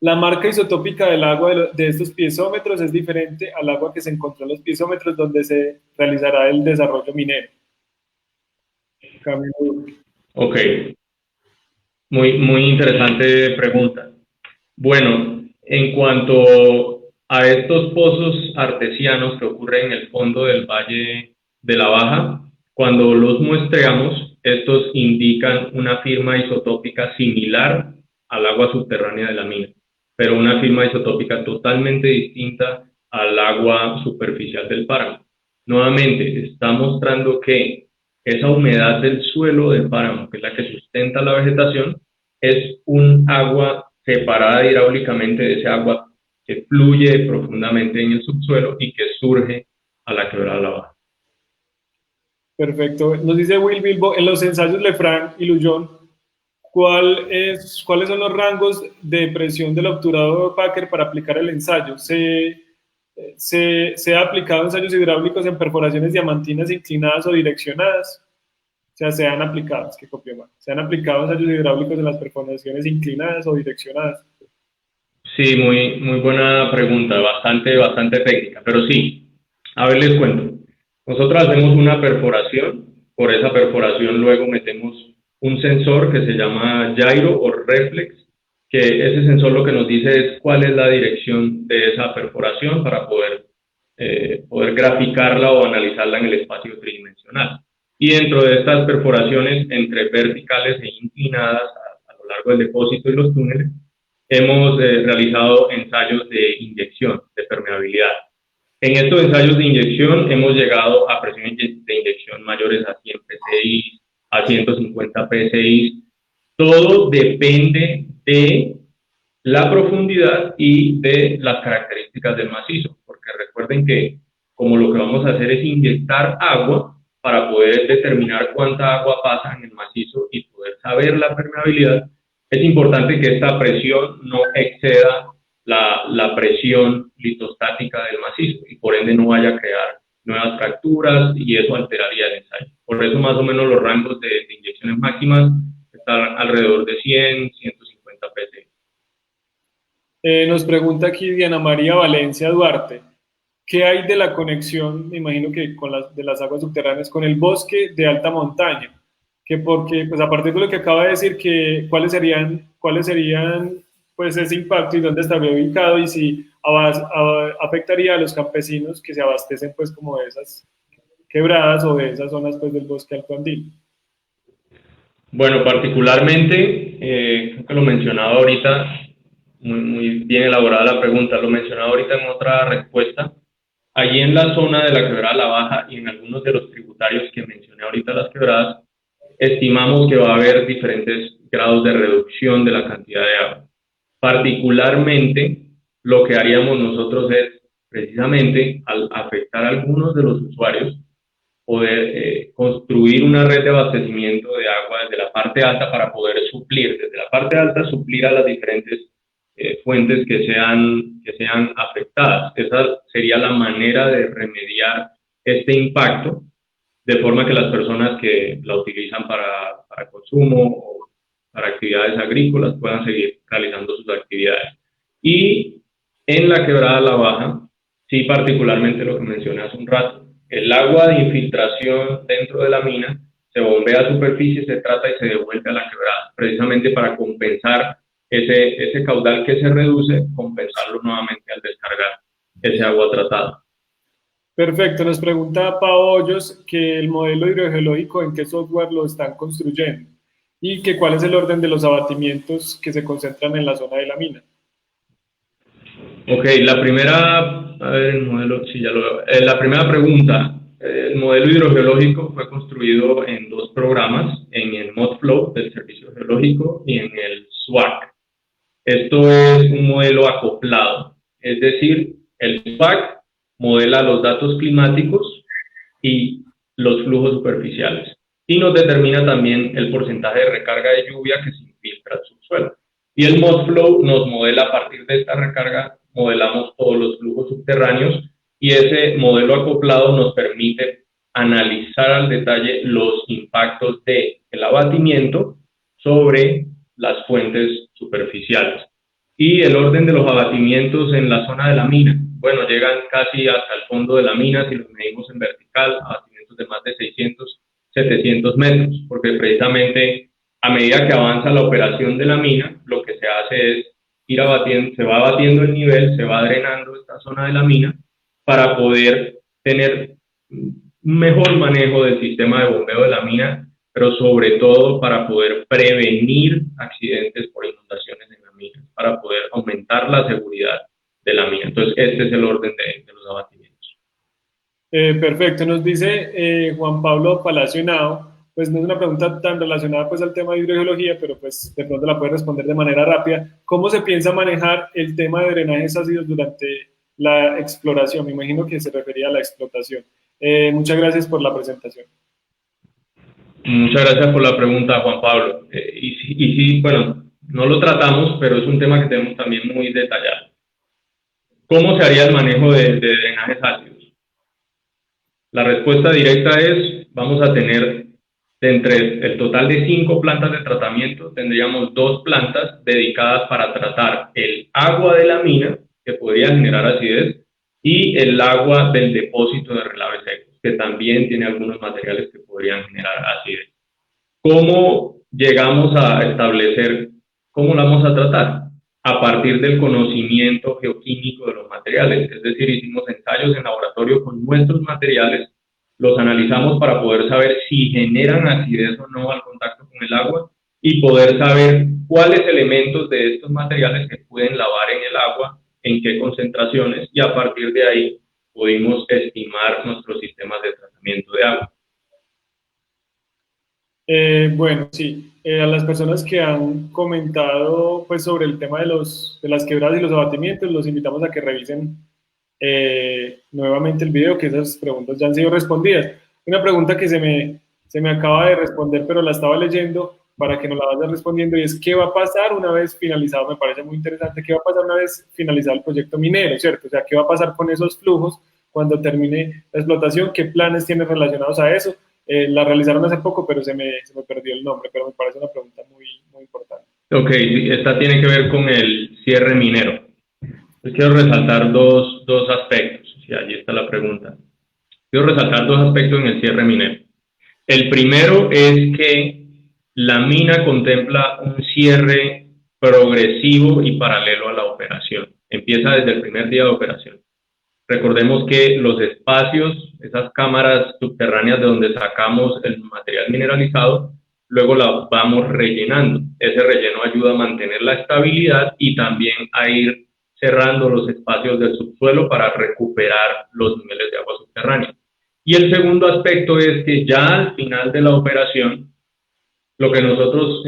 La marca isotópica del agua de estos piezómetros es diferente al agua que se encontró en los piezómetros donde se realizará el desarrollo minero. Camilo Duque. Ok. Muy interesante pregunta. Bueno, en cuanto a estos pozos artesianos que ocurren en el fondo del Valle de la Baja, cuando los muestreamos, estos indican una firma isotópica similar al agua subterránea de la mina, pero una firma isotópica totalmente distinta al agua superficial del páramo. Nuevamente, está mostrando que esa humedad del suelo del páramo, que es la que sustenta la vegetación, es un agua separada hidráulicamente de ese agua que fluye profundamente en el subsuelo y que surge a la quebrada La Baja. Perfecto. Nos dice Will Bilbo, en los ensayos Lefranc y Lullón, ¿cuáles son los rangos de presión del obturador Packer para aplicar el ensayo? ¿Se ha aplicado ensayos hidráulicos en perforaciones diamantinas inclinadas o direccionadas? O sea, se han aplicado ensayos hidráulicos en las perforaciones inclinadas o direccionadas. Sí, muy buena pregunta, bastante técnica, pero sí, a ver, les cuento. Nosotros hacemos una perforación, por esa perforación luego metemos un sensor que se llama gyro o reflex, que ese sensor lo que nos dice es cuál es la dirección de esa perforación para poder graficarla o analizarla en el espacio tridimensional. Y dentro de estas perforaciones, entre verticales e inclinadas a lo largo del depósito y los túneles, hemos realizado ensayos de inyección, de permeabilidad. En estos ensayos de inyección hemos llegado a presiones de inyección mayores a 100 psi, a 150 psi. Todo depende de la profundidad y de las características del macizo, porque recuerden que como lo que vamos a hacer es inyectar agua para poder determinar cuánta agua pasa en el macizo y poder saber la permeabilidad, es importante que esta presión no exceda la presión litostática del macizo y por ende no vaya a crear nuevas fracturas y eso alteraría el ensayo. Por eso más o menos los rangos de inyecciones máximas están alrededor de 100, 150 psi. Nos pregunta aquí Diana María Valencia Duarte. ¿qué hay de la conexión, me imagino que con de las aguas subterráneas, con el bosque de alta montaña? Que porque, pues a partir de lo que acaba de decir, que cuáles serían pues ese impacto y dónde estaría ubicado y si afectaría a los campesinos que se abastecen pues como de esas quebradas o de esas zonas pues del bosque alto andino. Bueno, particularmente, creo que lo mencionaba ahorita, muy bien elaborada la pregunta, lo mencionaba ahorita en otra respuesta. Allí en la zona de la quebrada La Baja y en algunos de los tributarios que mencioné ahorita, las quebradas, estimamos que va a haber diferentes grados de reducción de la cantidad de agua. Particularmente, lo que haríamos nosotros es, precisamente, al afectar a algunos de los usuarios, poder construir una red de abastecimiento de agua desde la parte alta para poder suplir, desde la parte alta, suplir a las diferentes fuentes que sean afectadas. Esa sería la manera de remediar este impacto, de forma que las personas que la utilizan para consumo o para actividades agrícolas puedan seguir realizando sus actividades. Y en la quebrada La Baja, sí, particularmente lo que mencioné hace un rato, el agua de infiltración dentro de la mina se bombea a superficie, se trata y se devuelve a la quebrada, precisamente para compensar ese caudal que se reduce, compensarlo nuevamente al descargar ese agua tratada. Perfecto, nos pregunta Pao Hoyos que el modelo hidrogeológico en qué software lo están construyendo y que cuál es el orden de los abatimientos que se concentran en la zona de la mina. Ok, la primera, a ver, el modelo, sí, ya lo veo. La primera pregunta, el modelo hidrogeológico fue construido en dos programas, en el ModFlow del Servicio Geológico y en el SWAC. Esto es un modelo acoplado, es decir, el SWAC modela los datos climáticos y los flujos superficiales y nos determina también el porcentaje de recarga de lluvia que se infiltra al subsuelo. Y el ModFlow nos modela a partir de esta recarga, modelamos todos los flujos subterráneos y ese modelo acoplado nos permite analizar al detalle los impactos del abatimiento sobre las fuentes superficiales. Y el orden de los abatimientos en la zona de la mina, bueno, llegan casi hasta el fondo de la mina si los medimos en vertical, abatimientos de más de 600, 700 metros, porque precisamente a medida que avanza la operación de la mina, lo que se hace es ir abatiendo, se va abatiendo el nivel, se va drenando esta zona de la mina para poder tener un mejor manejo del sistema de bombeo de la mina, pero sobre todo para poder prevenir accidentes por inundaciones en la mina, para poder aumentar la seguridad de la mina. Entonces, este es el orden de los abatimientos. Perfecto, nos dice Juan Pablo Palacio Henao, pues no es una pregunta tan relacionada pues al tema de hidrogeología, pero pues de pronto la puede responder de manera rápida. ¿Cómo se piensa manejar el tema de drenajes ácidos durante la exploración? Me imagino que se refería a la explotación. Muchas gracias por la presentación. Muchas gracias por la pregunta, Juan Pablo. Y sí, bueno, no lo tratamos, pero es un tema que tenemos también muy detallado. ¿Cómo se haría el manejo de drenajes ácidos? La respuesta directa es, vamos a tener, entre el total de 5 plantas de tratamiento, tendríamos 2 plantas dedicadas para tratar el agua de la mina, que podría generar acidez, y el agua del depósito de relaves secos, que también tiene algunos materiales que podrían generar acidez. ¿Cómo llegamos a establecer cómo la vamos a tratar? A partir del conocimiento geoquímico de los materiales, es decir, hicimos ensayos en laboratorio con nuestros materiales, los analizamos para poder saber si generan acidez o no al contacto con el agua y poder saber cuáles elementos de estos materiales se pueden lavar en el agua, en qué concentraciones, y a partir de ahí pudimos estimar nuestros sistemas de tratamiento de agua. Bueno, sí, a las personas que han comentado pues, sobre el tema de las quebradas y los abatimientos, los invitamos a que revisen nuevamente el video, que esas preguntas ya han sido respondidas. Una pregunta que se me acaba de responder, pero la estaba leyendo para que nos la vayas respondiendo, y es ¿qué va a pasar una vez finalizado? Me parece muy interesante, ¿qué va a pasar una vez finalizado el proyecto minero, cierto? O sea, ¿qué va a pasar con esos flujos cuando termine la explotación? ¿Qué planes tienen relacionados a eso? La realizaron hace poco, pero se me perdió el nombre, pero me parece una pregunta muy, muy importante. Ok, esta tiene que ver con el cierre minero. Les quiero resaltar dos aspectos. Sí, allí está la pregunta. Quiero resaltar dos aspectos en el cierre minero. El primero es que la mina contempla un cierre progresivo y paralelo a la operación. Empieza desde el primer día de operación. Recordemos que los espacios, esas cámaras subterráneas de donde sacamos el material mineralizado, luego la vamos rellenando. Ese relleno ayuda a mantener la estabilidad y también a ir cerrando los espacios del subsuelo para recuperar los niveles de agua subterránea. Y el segundo aspecto es que ya al final de la operación, lo que nosotros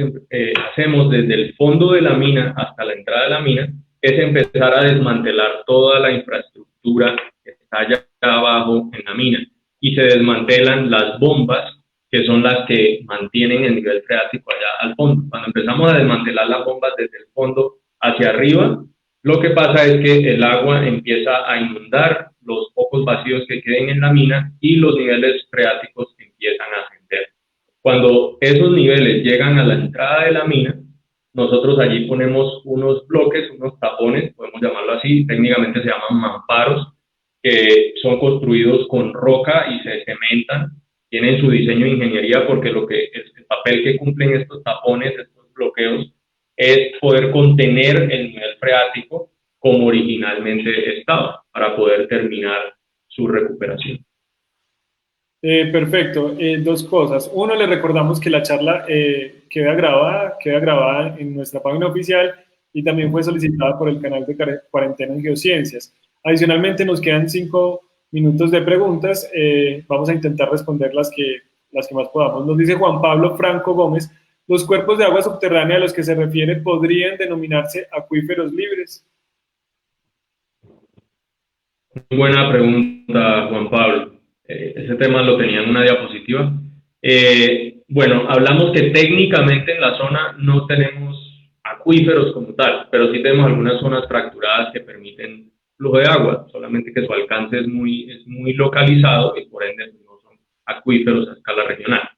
hacemos desde el fondo de la mina hasta la entrada de la mina es empezar a desmantelar toda la infraestructura que está allá abajo en la mina y se desmantelan las bombas que son las que mantienen el nivel freático allá al fondo. Cuando empezamos a desmantelar las bombas desde el fondo hacia arriba, lo que pasa es que el agua empieza a inundar los pocos vacíos que queden en la mina y los niveles freáticos empiezan a ascender. Cuando esos niveles llegan a la entrada de la mina, nosotros allí ponemos unos bloques, unos tapones, podemos llamarlo así, técnicamente se llaman mamparos, que son construidos con roca y se cementan, tienen su diseño de ingeniería porque el papel que cumplen estos tapones, estos bloqueos, es poder contener el nivel freático como originalmente estaba, para poder terminar su recuperación. Perfecto. Dos cosas. Uno, le recordamos que la charla queda grabada en nuestra página oficial y también fue solicitada por el canal de Cuarentena en Geociencias. Adicionalmente, nos quedan 5 minutos de preguntas. Vamos a intentar responder las que más podamos. Nos dice Juan Pablo Franco Gómez: ¿los cuerpos de agua subterránea a los que se refiere podrían denominarse acuíferos libres? Muy buena pregunta, Juan Pablo. Ese tema lo tenía en una diapositiva. Bueno, hablamos que técnicamente en la zona no tenemos acuíferos como tal, pero sí tenemos algunas zonas fracturadas que permiten flujo de agua, solamente que su alcance es muy localizado y por ende no son acuíferos a escala regional.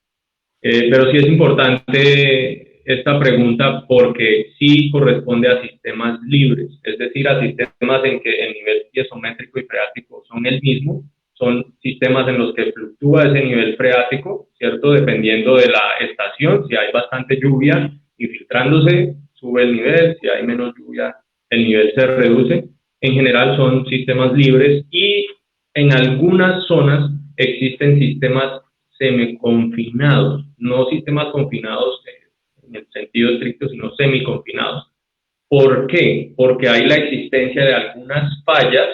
Pero sí es importante esta pregunta porque sí corresponde a sistemas libres, es decir, a sistemas en que el nivel piezométrico y freático son el mismo, son sistemas en los que fluctúa ese nivel freático, ¿cierto? Dependiendo de la estación, si hay bastante lluvia infiltrándose, sube el nivel, si hay menos lluvia, el nivel se reduce. En general son sistemas libres y en algunas zonas existen sistemas semiconfinados, no sistemas confinados en el sentido estricto, sino semiconfinados. ¿Por qué? Porque hay la existencia de algunas fallas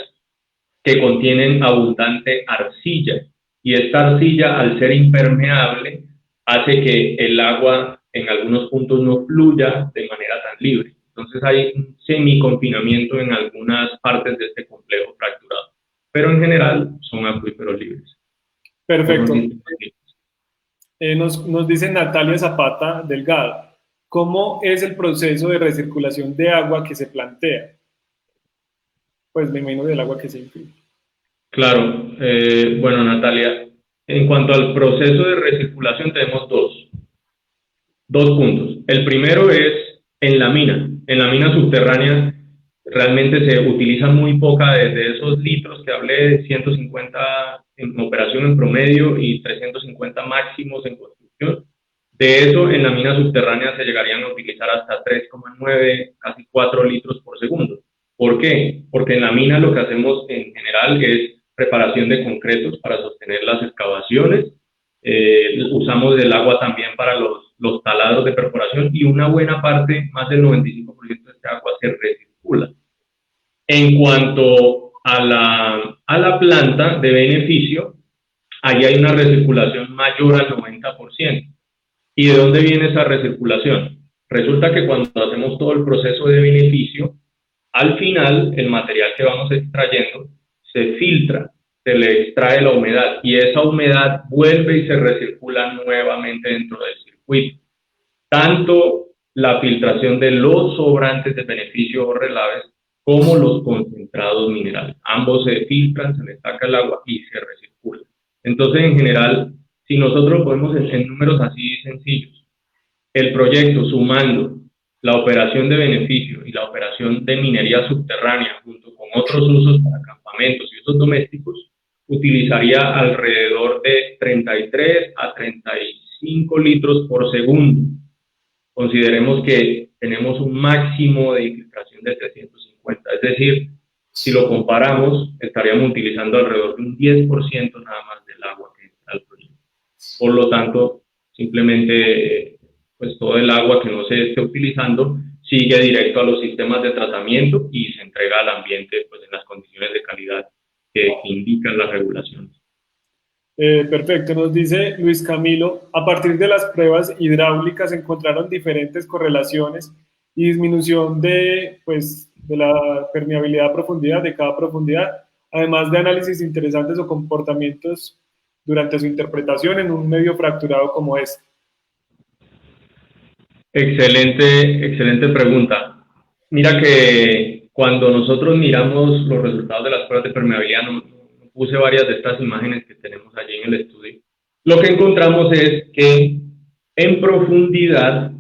que contienen abundante arcilla, y esta arcilla, al ser impermeable, hace que el agua en algunos puntos no fluya de manera tan libre. Entonces hay un semiconfinamiento en algunas partes de este complejo fracturado, pero en general son acuíferos libres. Perfecto. Nos dice Natalia Zapata Delgado: ¿cómo es el proceso de recirculación de agua que se plantea? Pues me imagino del agua que se infiltra. Claro. Bueno, Natalia, en cuanto al proceso de recirculación tenemos dos puntos. El primero es en la mina. En la mina subterránea realmente se utiliza muy poca de esos litros que hablé, 150 en operación en promedio y 350 máximos en construcción. De eso, en la mina subterránea se llegarían a utilizar hasta 3,9, casi 4 litros por segundo. ¿Por qué? Porque en la mina lo que hacemos en general es preparación de concretos para sostener las excavaciones. Usamos el agua también para los taladros de perforación y una buena parte, más del 95% de este agua se recircula. En cuanto a la planta de beneficio, ahí hay una recirculación mayor al 90%. ¿Y de dónde viene esa recirculación? Resulta que cuando hacemos todo el proceso de beneficio, al final el material que vamos extrayendo se filtra, se le extrae la humedad y esa humedad vuelve y se recircula nuevamente dentro del circuito. Tanto la filtración de los sobrantes de beneficio o relaves como los concentrados minerales. Ambos se filtran, se les saca el agua y se recircula. Entonces, en general, si nosotros podemos en números así sencillos, el proyecto sumando la operación de beneficio y la operación de minería subterránea, junto con otros usos para campamentos y usos domésticos, utilizaría alrededor de 33 a 35 litros por segundo. Consideremos que tenemos un máximo de infiltración de 350, es decir, si lo comparamos, estaríamos utilizando alrededor de un 10% nada más del agua que entra al proyecto. Por lo tanto, simplemente pues todo el agua que no se esté utilizando sigue directo a los sistemas de tratamiento y se entrega al ambiente pues en las condiciones de calidad que indican las regulaciones. Perfecto, nos dice Luis Camilo, a partir de las pruebas hidráulicas encontraron diferentes correlaciones y disminución de la permeabilidad a profundidad, de cada profundidad, además de análisis interesantes o comportamientos durante su interpretación en un medio fracturado como este. Excelente pregunta. Mira que cuando nosotros miramos los resultados de las pruebas de permeabilidad, puse varias de estas imágenes que tenemos allí en el estudio. Lo que encontramos es que en profundidad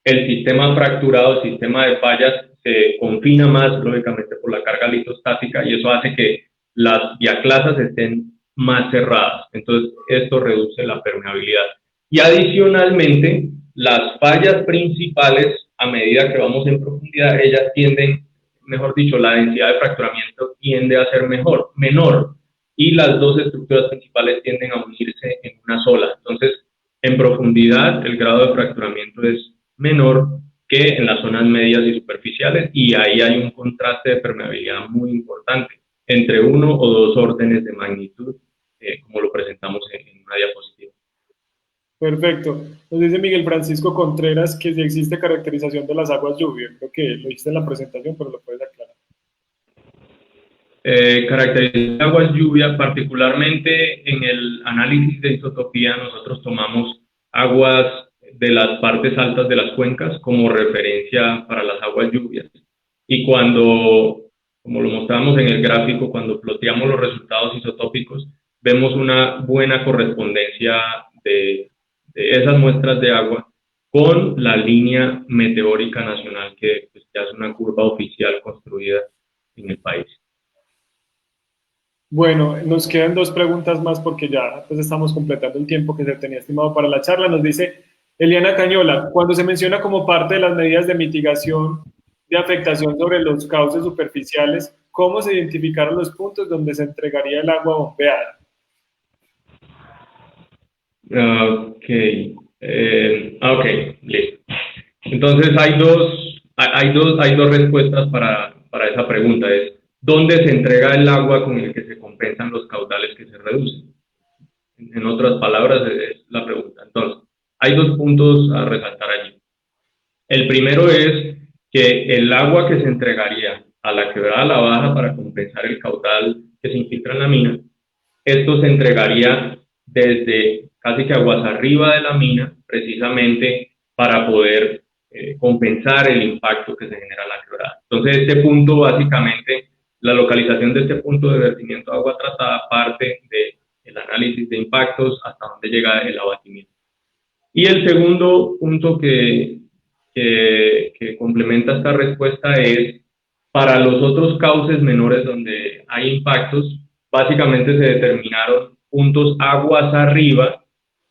el sistema fracturado, el sistema de fallas, se confina más, lógicamente, por la carga litostática, y eso hace que las diaclasas estén más cerradas. Entonces, esto reduce la permeabilidad. Y adicionalmente, las fallas principales, a medida que vamos en profundidad, ellas tienden, mejor dicho, la densidad de fracturamiento tiende a ser menor, y las dos estructuras principales tienden a unirse en una sola. Entonces, en profundidad, el grado de fracturamiento es menor que en las zonas medias y superficiales, y ahí hay un contraste de permeabilidad muy importante, entre 1 o 2 órdenes de magnitud, como lo presentamos en una diapositiva. Perfecto. Nos dice Miguel Francisco Contreras que si existe caracterización de las aguas lluvia. Creo que lo hiciste en la presentación, pero lo puedes aclarar. Caracterización de aguas lluvia, particularmente en el análisis de isotopía, nosotros tomamos aguas de las partes altas de las cuencas como referencia para las aguas lluvias. Y cuando, como lo mostramos en el gráfico, cuando ploteamos los resultados isotópicos, vemos una buena correspondencia de esas muestras de agua con la línea meteórica nacional, que pues, ya es una curva oficial construida en el país. Bueno, nos quedan 2 preguntas más porque ya pues, estamos completando el tiempo que se tenía estimado para la charla. Nos dice Eliana Cañola, cuando se menciona como parte de las medidas de mitigación de afectación sobre los cauces superficiales, ¿cómo se identificaron los puntos donde se entregaría el agua bombeada? Ok, listo. Entonces hay dos respuestas para esa pregunta. Es ¿dónde se entrega el agua con el que se compensan los caudales que se reducen? En otras palabras, es la pregunta. Entonces, hay 2 puntos a resaltar allí. El primero es que el agua que se entregaría a la quebrada La Baja para compensar el caudal que se infiltra en la mina, esto se entregaría desde casi que aguas arriba de la mina, precisamente para poder compensar el impacto que se genera en la quebrada. Entonces, este punto, básicamente, la localización de este punto de vertimiento de agua tratada parte del análisis de impactos hasta donde llega el abatimiento. Y el segundo punto que complementa esta respuesta es, para los otros cauces menores donde hay impactos, básicamente se determinaron puntos aguas arriba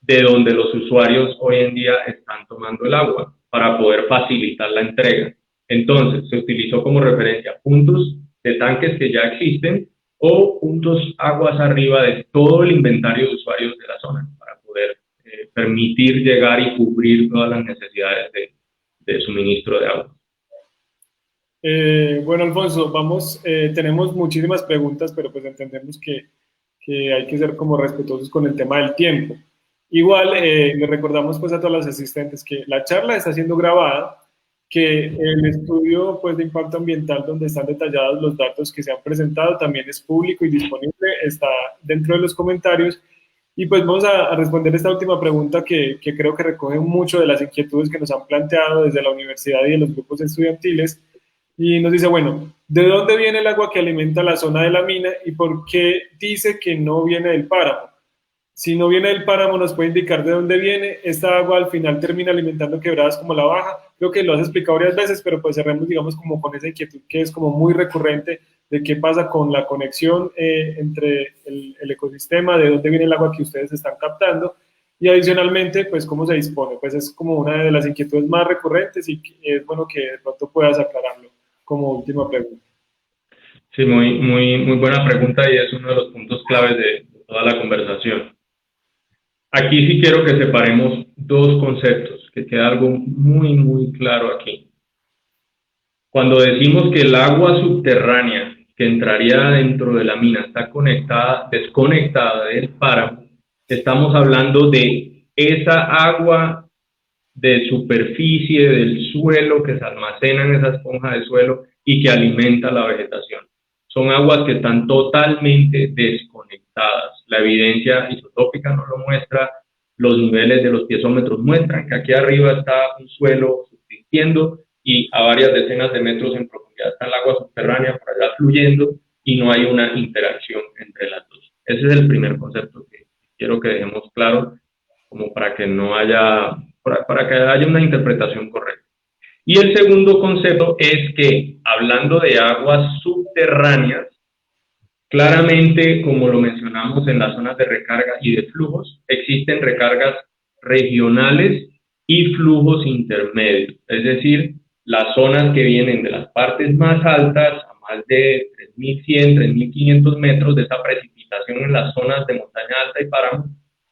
de donde los usuarios hoy en día están tomando el agua para poder facilitar la entrega. Entonces, se utilizó como referencia puntos de tanques que ya existen o puntos aguas arriba de todo el inventario de usuarios de la zona para poder permitir llegar y cubrir todas las necesidades de suministro de agua. Bueno, Alfonso, tenemos muchísimas preguntas, pero pues entendemos que hay que ser como respetuosos con el tema del tiempo. Igual, le recordamos pues a todas las asistentes que la charla está siendo grabada, que el estudio pues, de impacto ambiental donde están detallados los datos que se han presentado también es público y disponible, está dentro de los comentarios. Y pues vamos a responder esta última pregunta que creo que recoge mucho de las inquietudes que nos han planteado desde la universidad y de los grupos estudiantiles. Y nos dice, bueno, ¿de dónde viene el agua que alimenta la zona de la mina y por qué dice que no viene del páramo? Si no viene del páramo, nos puede indicar de dónde viene. Esta agua al final termina alimentando quebradas como la Baja. Creo que lo has explicado varias veces, pero pues cerremos, digamos, como con esa inquietud que es como muy recurrente de qué pasa con la conexión entre el ecosistema, de dónde viene el agua que ustedes están captando y adicionalmente, pues cómo se dispone. Pues es como una de las inquietudes más recurrentes y es bueno que de pronto puedas aclararlo como última pregunta. Sí, muy buena pregunta y es uno de los puntos claves de toda la conversación. Aquí sí quiero que separemos dos conceptos, que quede algo muy claro aquí. Cuando decimos que el agua subterránea que entraría dentro de la mina está desconectada del páramo, estamos hablando de esa agua de superficie del suelo que se almacena en esa esponja de suelo y que alimenta la vegetación. Son aguas que están totalmente desconectadas. La evidencia isotópica nos lo muestra, los niveles de los piezómetros muestran que aquí arriba está un suelo subsistiendo y a varias decenas de metros en profundidad está el agua subterránea por allá fluyendo y no hay una interacción entre las dos. Ese es el primer concepto que quiero que dejemos claro, como para que no haya, para que haya una interpretación correcta. Y el segundo concepto es que, hablando de aguas subterráneas, claramente, como lo mencionamos en las zonas de recarga y de flujos, existen recargas regionales y flujos intermedios, es decir, las zonas que vienen de las partes más altas, a más de 3.100, 3.500 metros de esa precipitación en las zonas de montaña alta y páramo,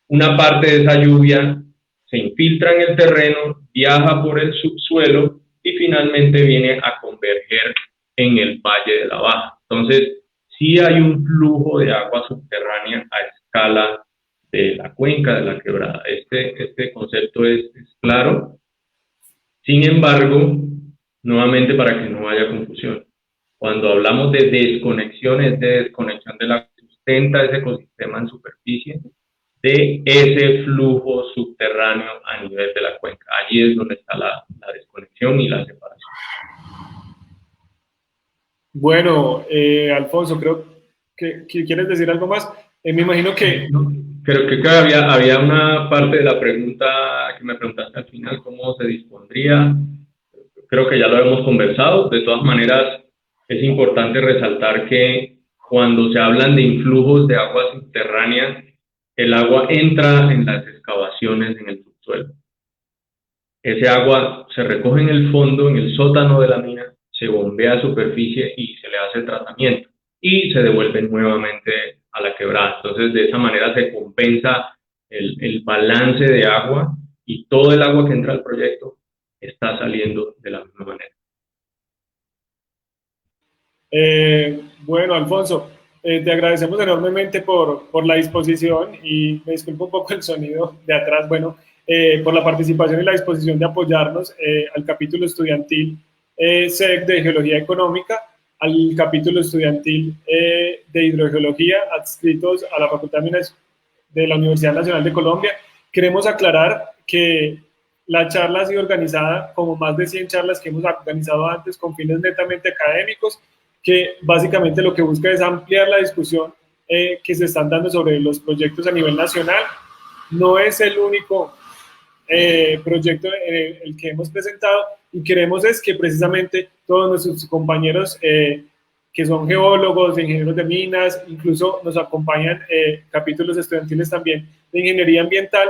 una parte de esa lluvia se infiltra en el terreno, viaja por el subsuelo y finalmente viene a converger en el valle de la Baja. Entonces, sí hay un flujo de agua subterránea a escala de la cuenca de la quebrada. Este concepto es claro. Sin embargo, nuevamente para que no haya confusión, cuando hablamos de desconexión, es de desconexión de la que sustenta ese ecosistema en superficie, de ese flujo subterráneo a nivel de la cuenca. Allí es donde está la desconexión y la separación. Bueno, Alfonso, creo que quieres decir algo más. Me imagino que... Creo que había una parte de la pregunta que me preguntaste al final, cómo se dispondría. Creo que ya lo hemos conversado. De todas maneras, es importante resaltar que cuando se hablan de influjos de agua subterránea, el agua entra en las excavaciones en el subsuelo. Ese agua se recoge en el fondo, en el sótano de la mina, se bombea a superficie y se le hace el tratamiento y se devuelve nuevamente a la quebrada. Entonces, de esa manera se compensa el balance de agua y todo el agua que entra al proyecto está saliendo de la misma manera. Bueno, Alfonso, te agradecemos enormemente por la disposición y me disculpo un poco el sonido de atrás, bueno, por la participación y la disposición de apoyarnos al capítulo estudiantil SEC de Geología Económica, al capítulo estudiantil de Hidrogeología adscritos a la Facultad de Minas de la Universidad Nacional de Colombia. Queremos aclarar que la charla ha sido organizada como más de 100 charlas que hemos organizado antes con fines netamente académicos, que básicamente lo que busca es ampliar la discusión que se están dando sobre los proyectos a nivel nacional. No es el único proyecto el que hemos presentado y queremos es que precisamente todos nuestros compañeros que son geólogos, ingenieros de minas, incluso nos acompañan capítulos estudiantiles también de ingeniería ambiental,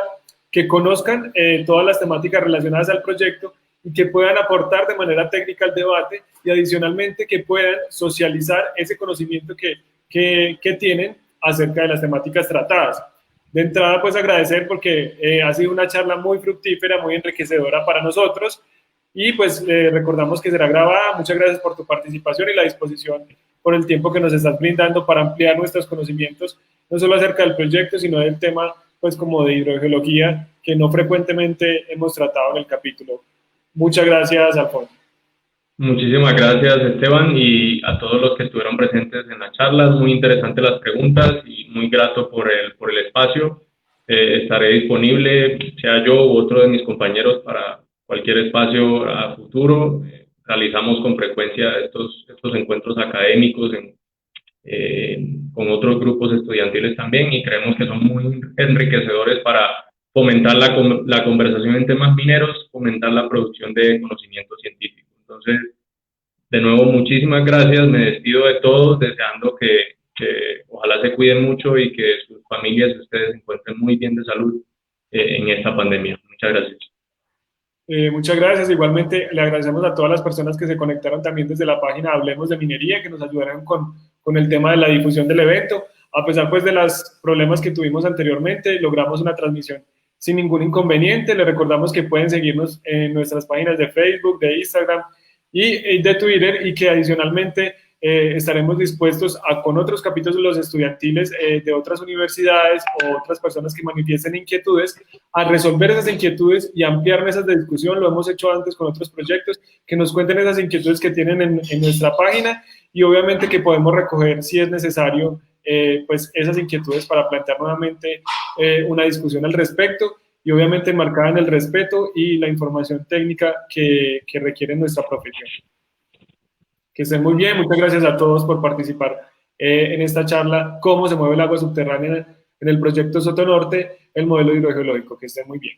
que conozcan todas las temáticas relacionadas al proyecto y que puedan aportar de manera técnica al debate y adicionalmente que puedan socializar ese conocimiento que tienen acerca de las temáticas tratadas. De entrada, pues agradecer porque ha sido una charla muy fructífera, muy enriquecedora para nosotros y pues recordamos que será grabada. Muchas gracias por tu participación y la disposición por el tiempo que nos estás brindando para ampliar nuestros conocimientos, no solo acerca del proyecto, sino del tema pues como de hidrogeología que no frecuentemente hemos tratado en el capítulo. Muchas gracias, Alfonso. Muchísimas gracias, Esteban, y a todos los que estuvieron presentes en la charla. Muy interesantes las preguntas y muy grato por el espacio. Estaré disponible, sea yo u otro de mis compañeros, para cualquier espacio a futuro. Realizamos con frecuencia estos encuentros académicos en con otros grupos estudiantiles también, y creemos que son muy enriquecedores para fomentar la conversación en temas mineros, fomentar la producción de conocimiento científico. Entonces, de nuevo, muchísimas gracias, me despido de todos, deseando que ojalá se cuiden mucho y que sus familias y ustedes se encuentren muy bien de salud en esta pandemia. Muchas gracias. Muchas gracias. Igualmente le agradecemos a todas las personas que se conectaron también desde la página Hablemos de Minería, que nos ayudaron con el tema de la difusión del evento. A pesar pues de los problemas que tuvimos anteriormente, logramos una transmisión sin ningún inconveniente. Les recordamos que pueden seguirnos en nuestras páginas de Facebook, de Instagram y de Twitter, y que adicionalmente estaremos dispuestos con otros capítulos estudiantiles de otras universidades o otras personas que manifiesten inquietudes, a resolver esas inquietudes y ampliar mesas de discusión. Lo hemos hecho antes con otros proyectos, que nos cuenten esas inquietudes que tienen en nuestra página, y obviamente que podemos recoger, si es necesario, pues esas inquietudes para plantear nuevamente una discusión al respecto, y obviamente marcada en el respeto y la información técnica que requiere nuestra profesión. Que estén muy bien. Muchas gracias a todos por participar en esta charla, cómo se mueve el agua subterránea en el proyecto Soto Norte, el modelo hidrogeológico. Que estén muy bien.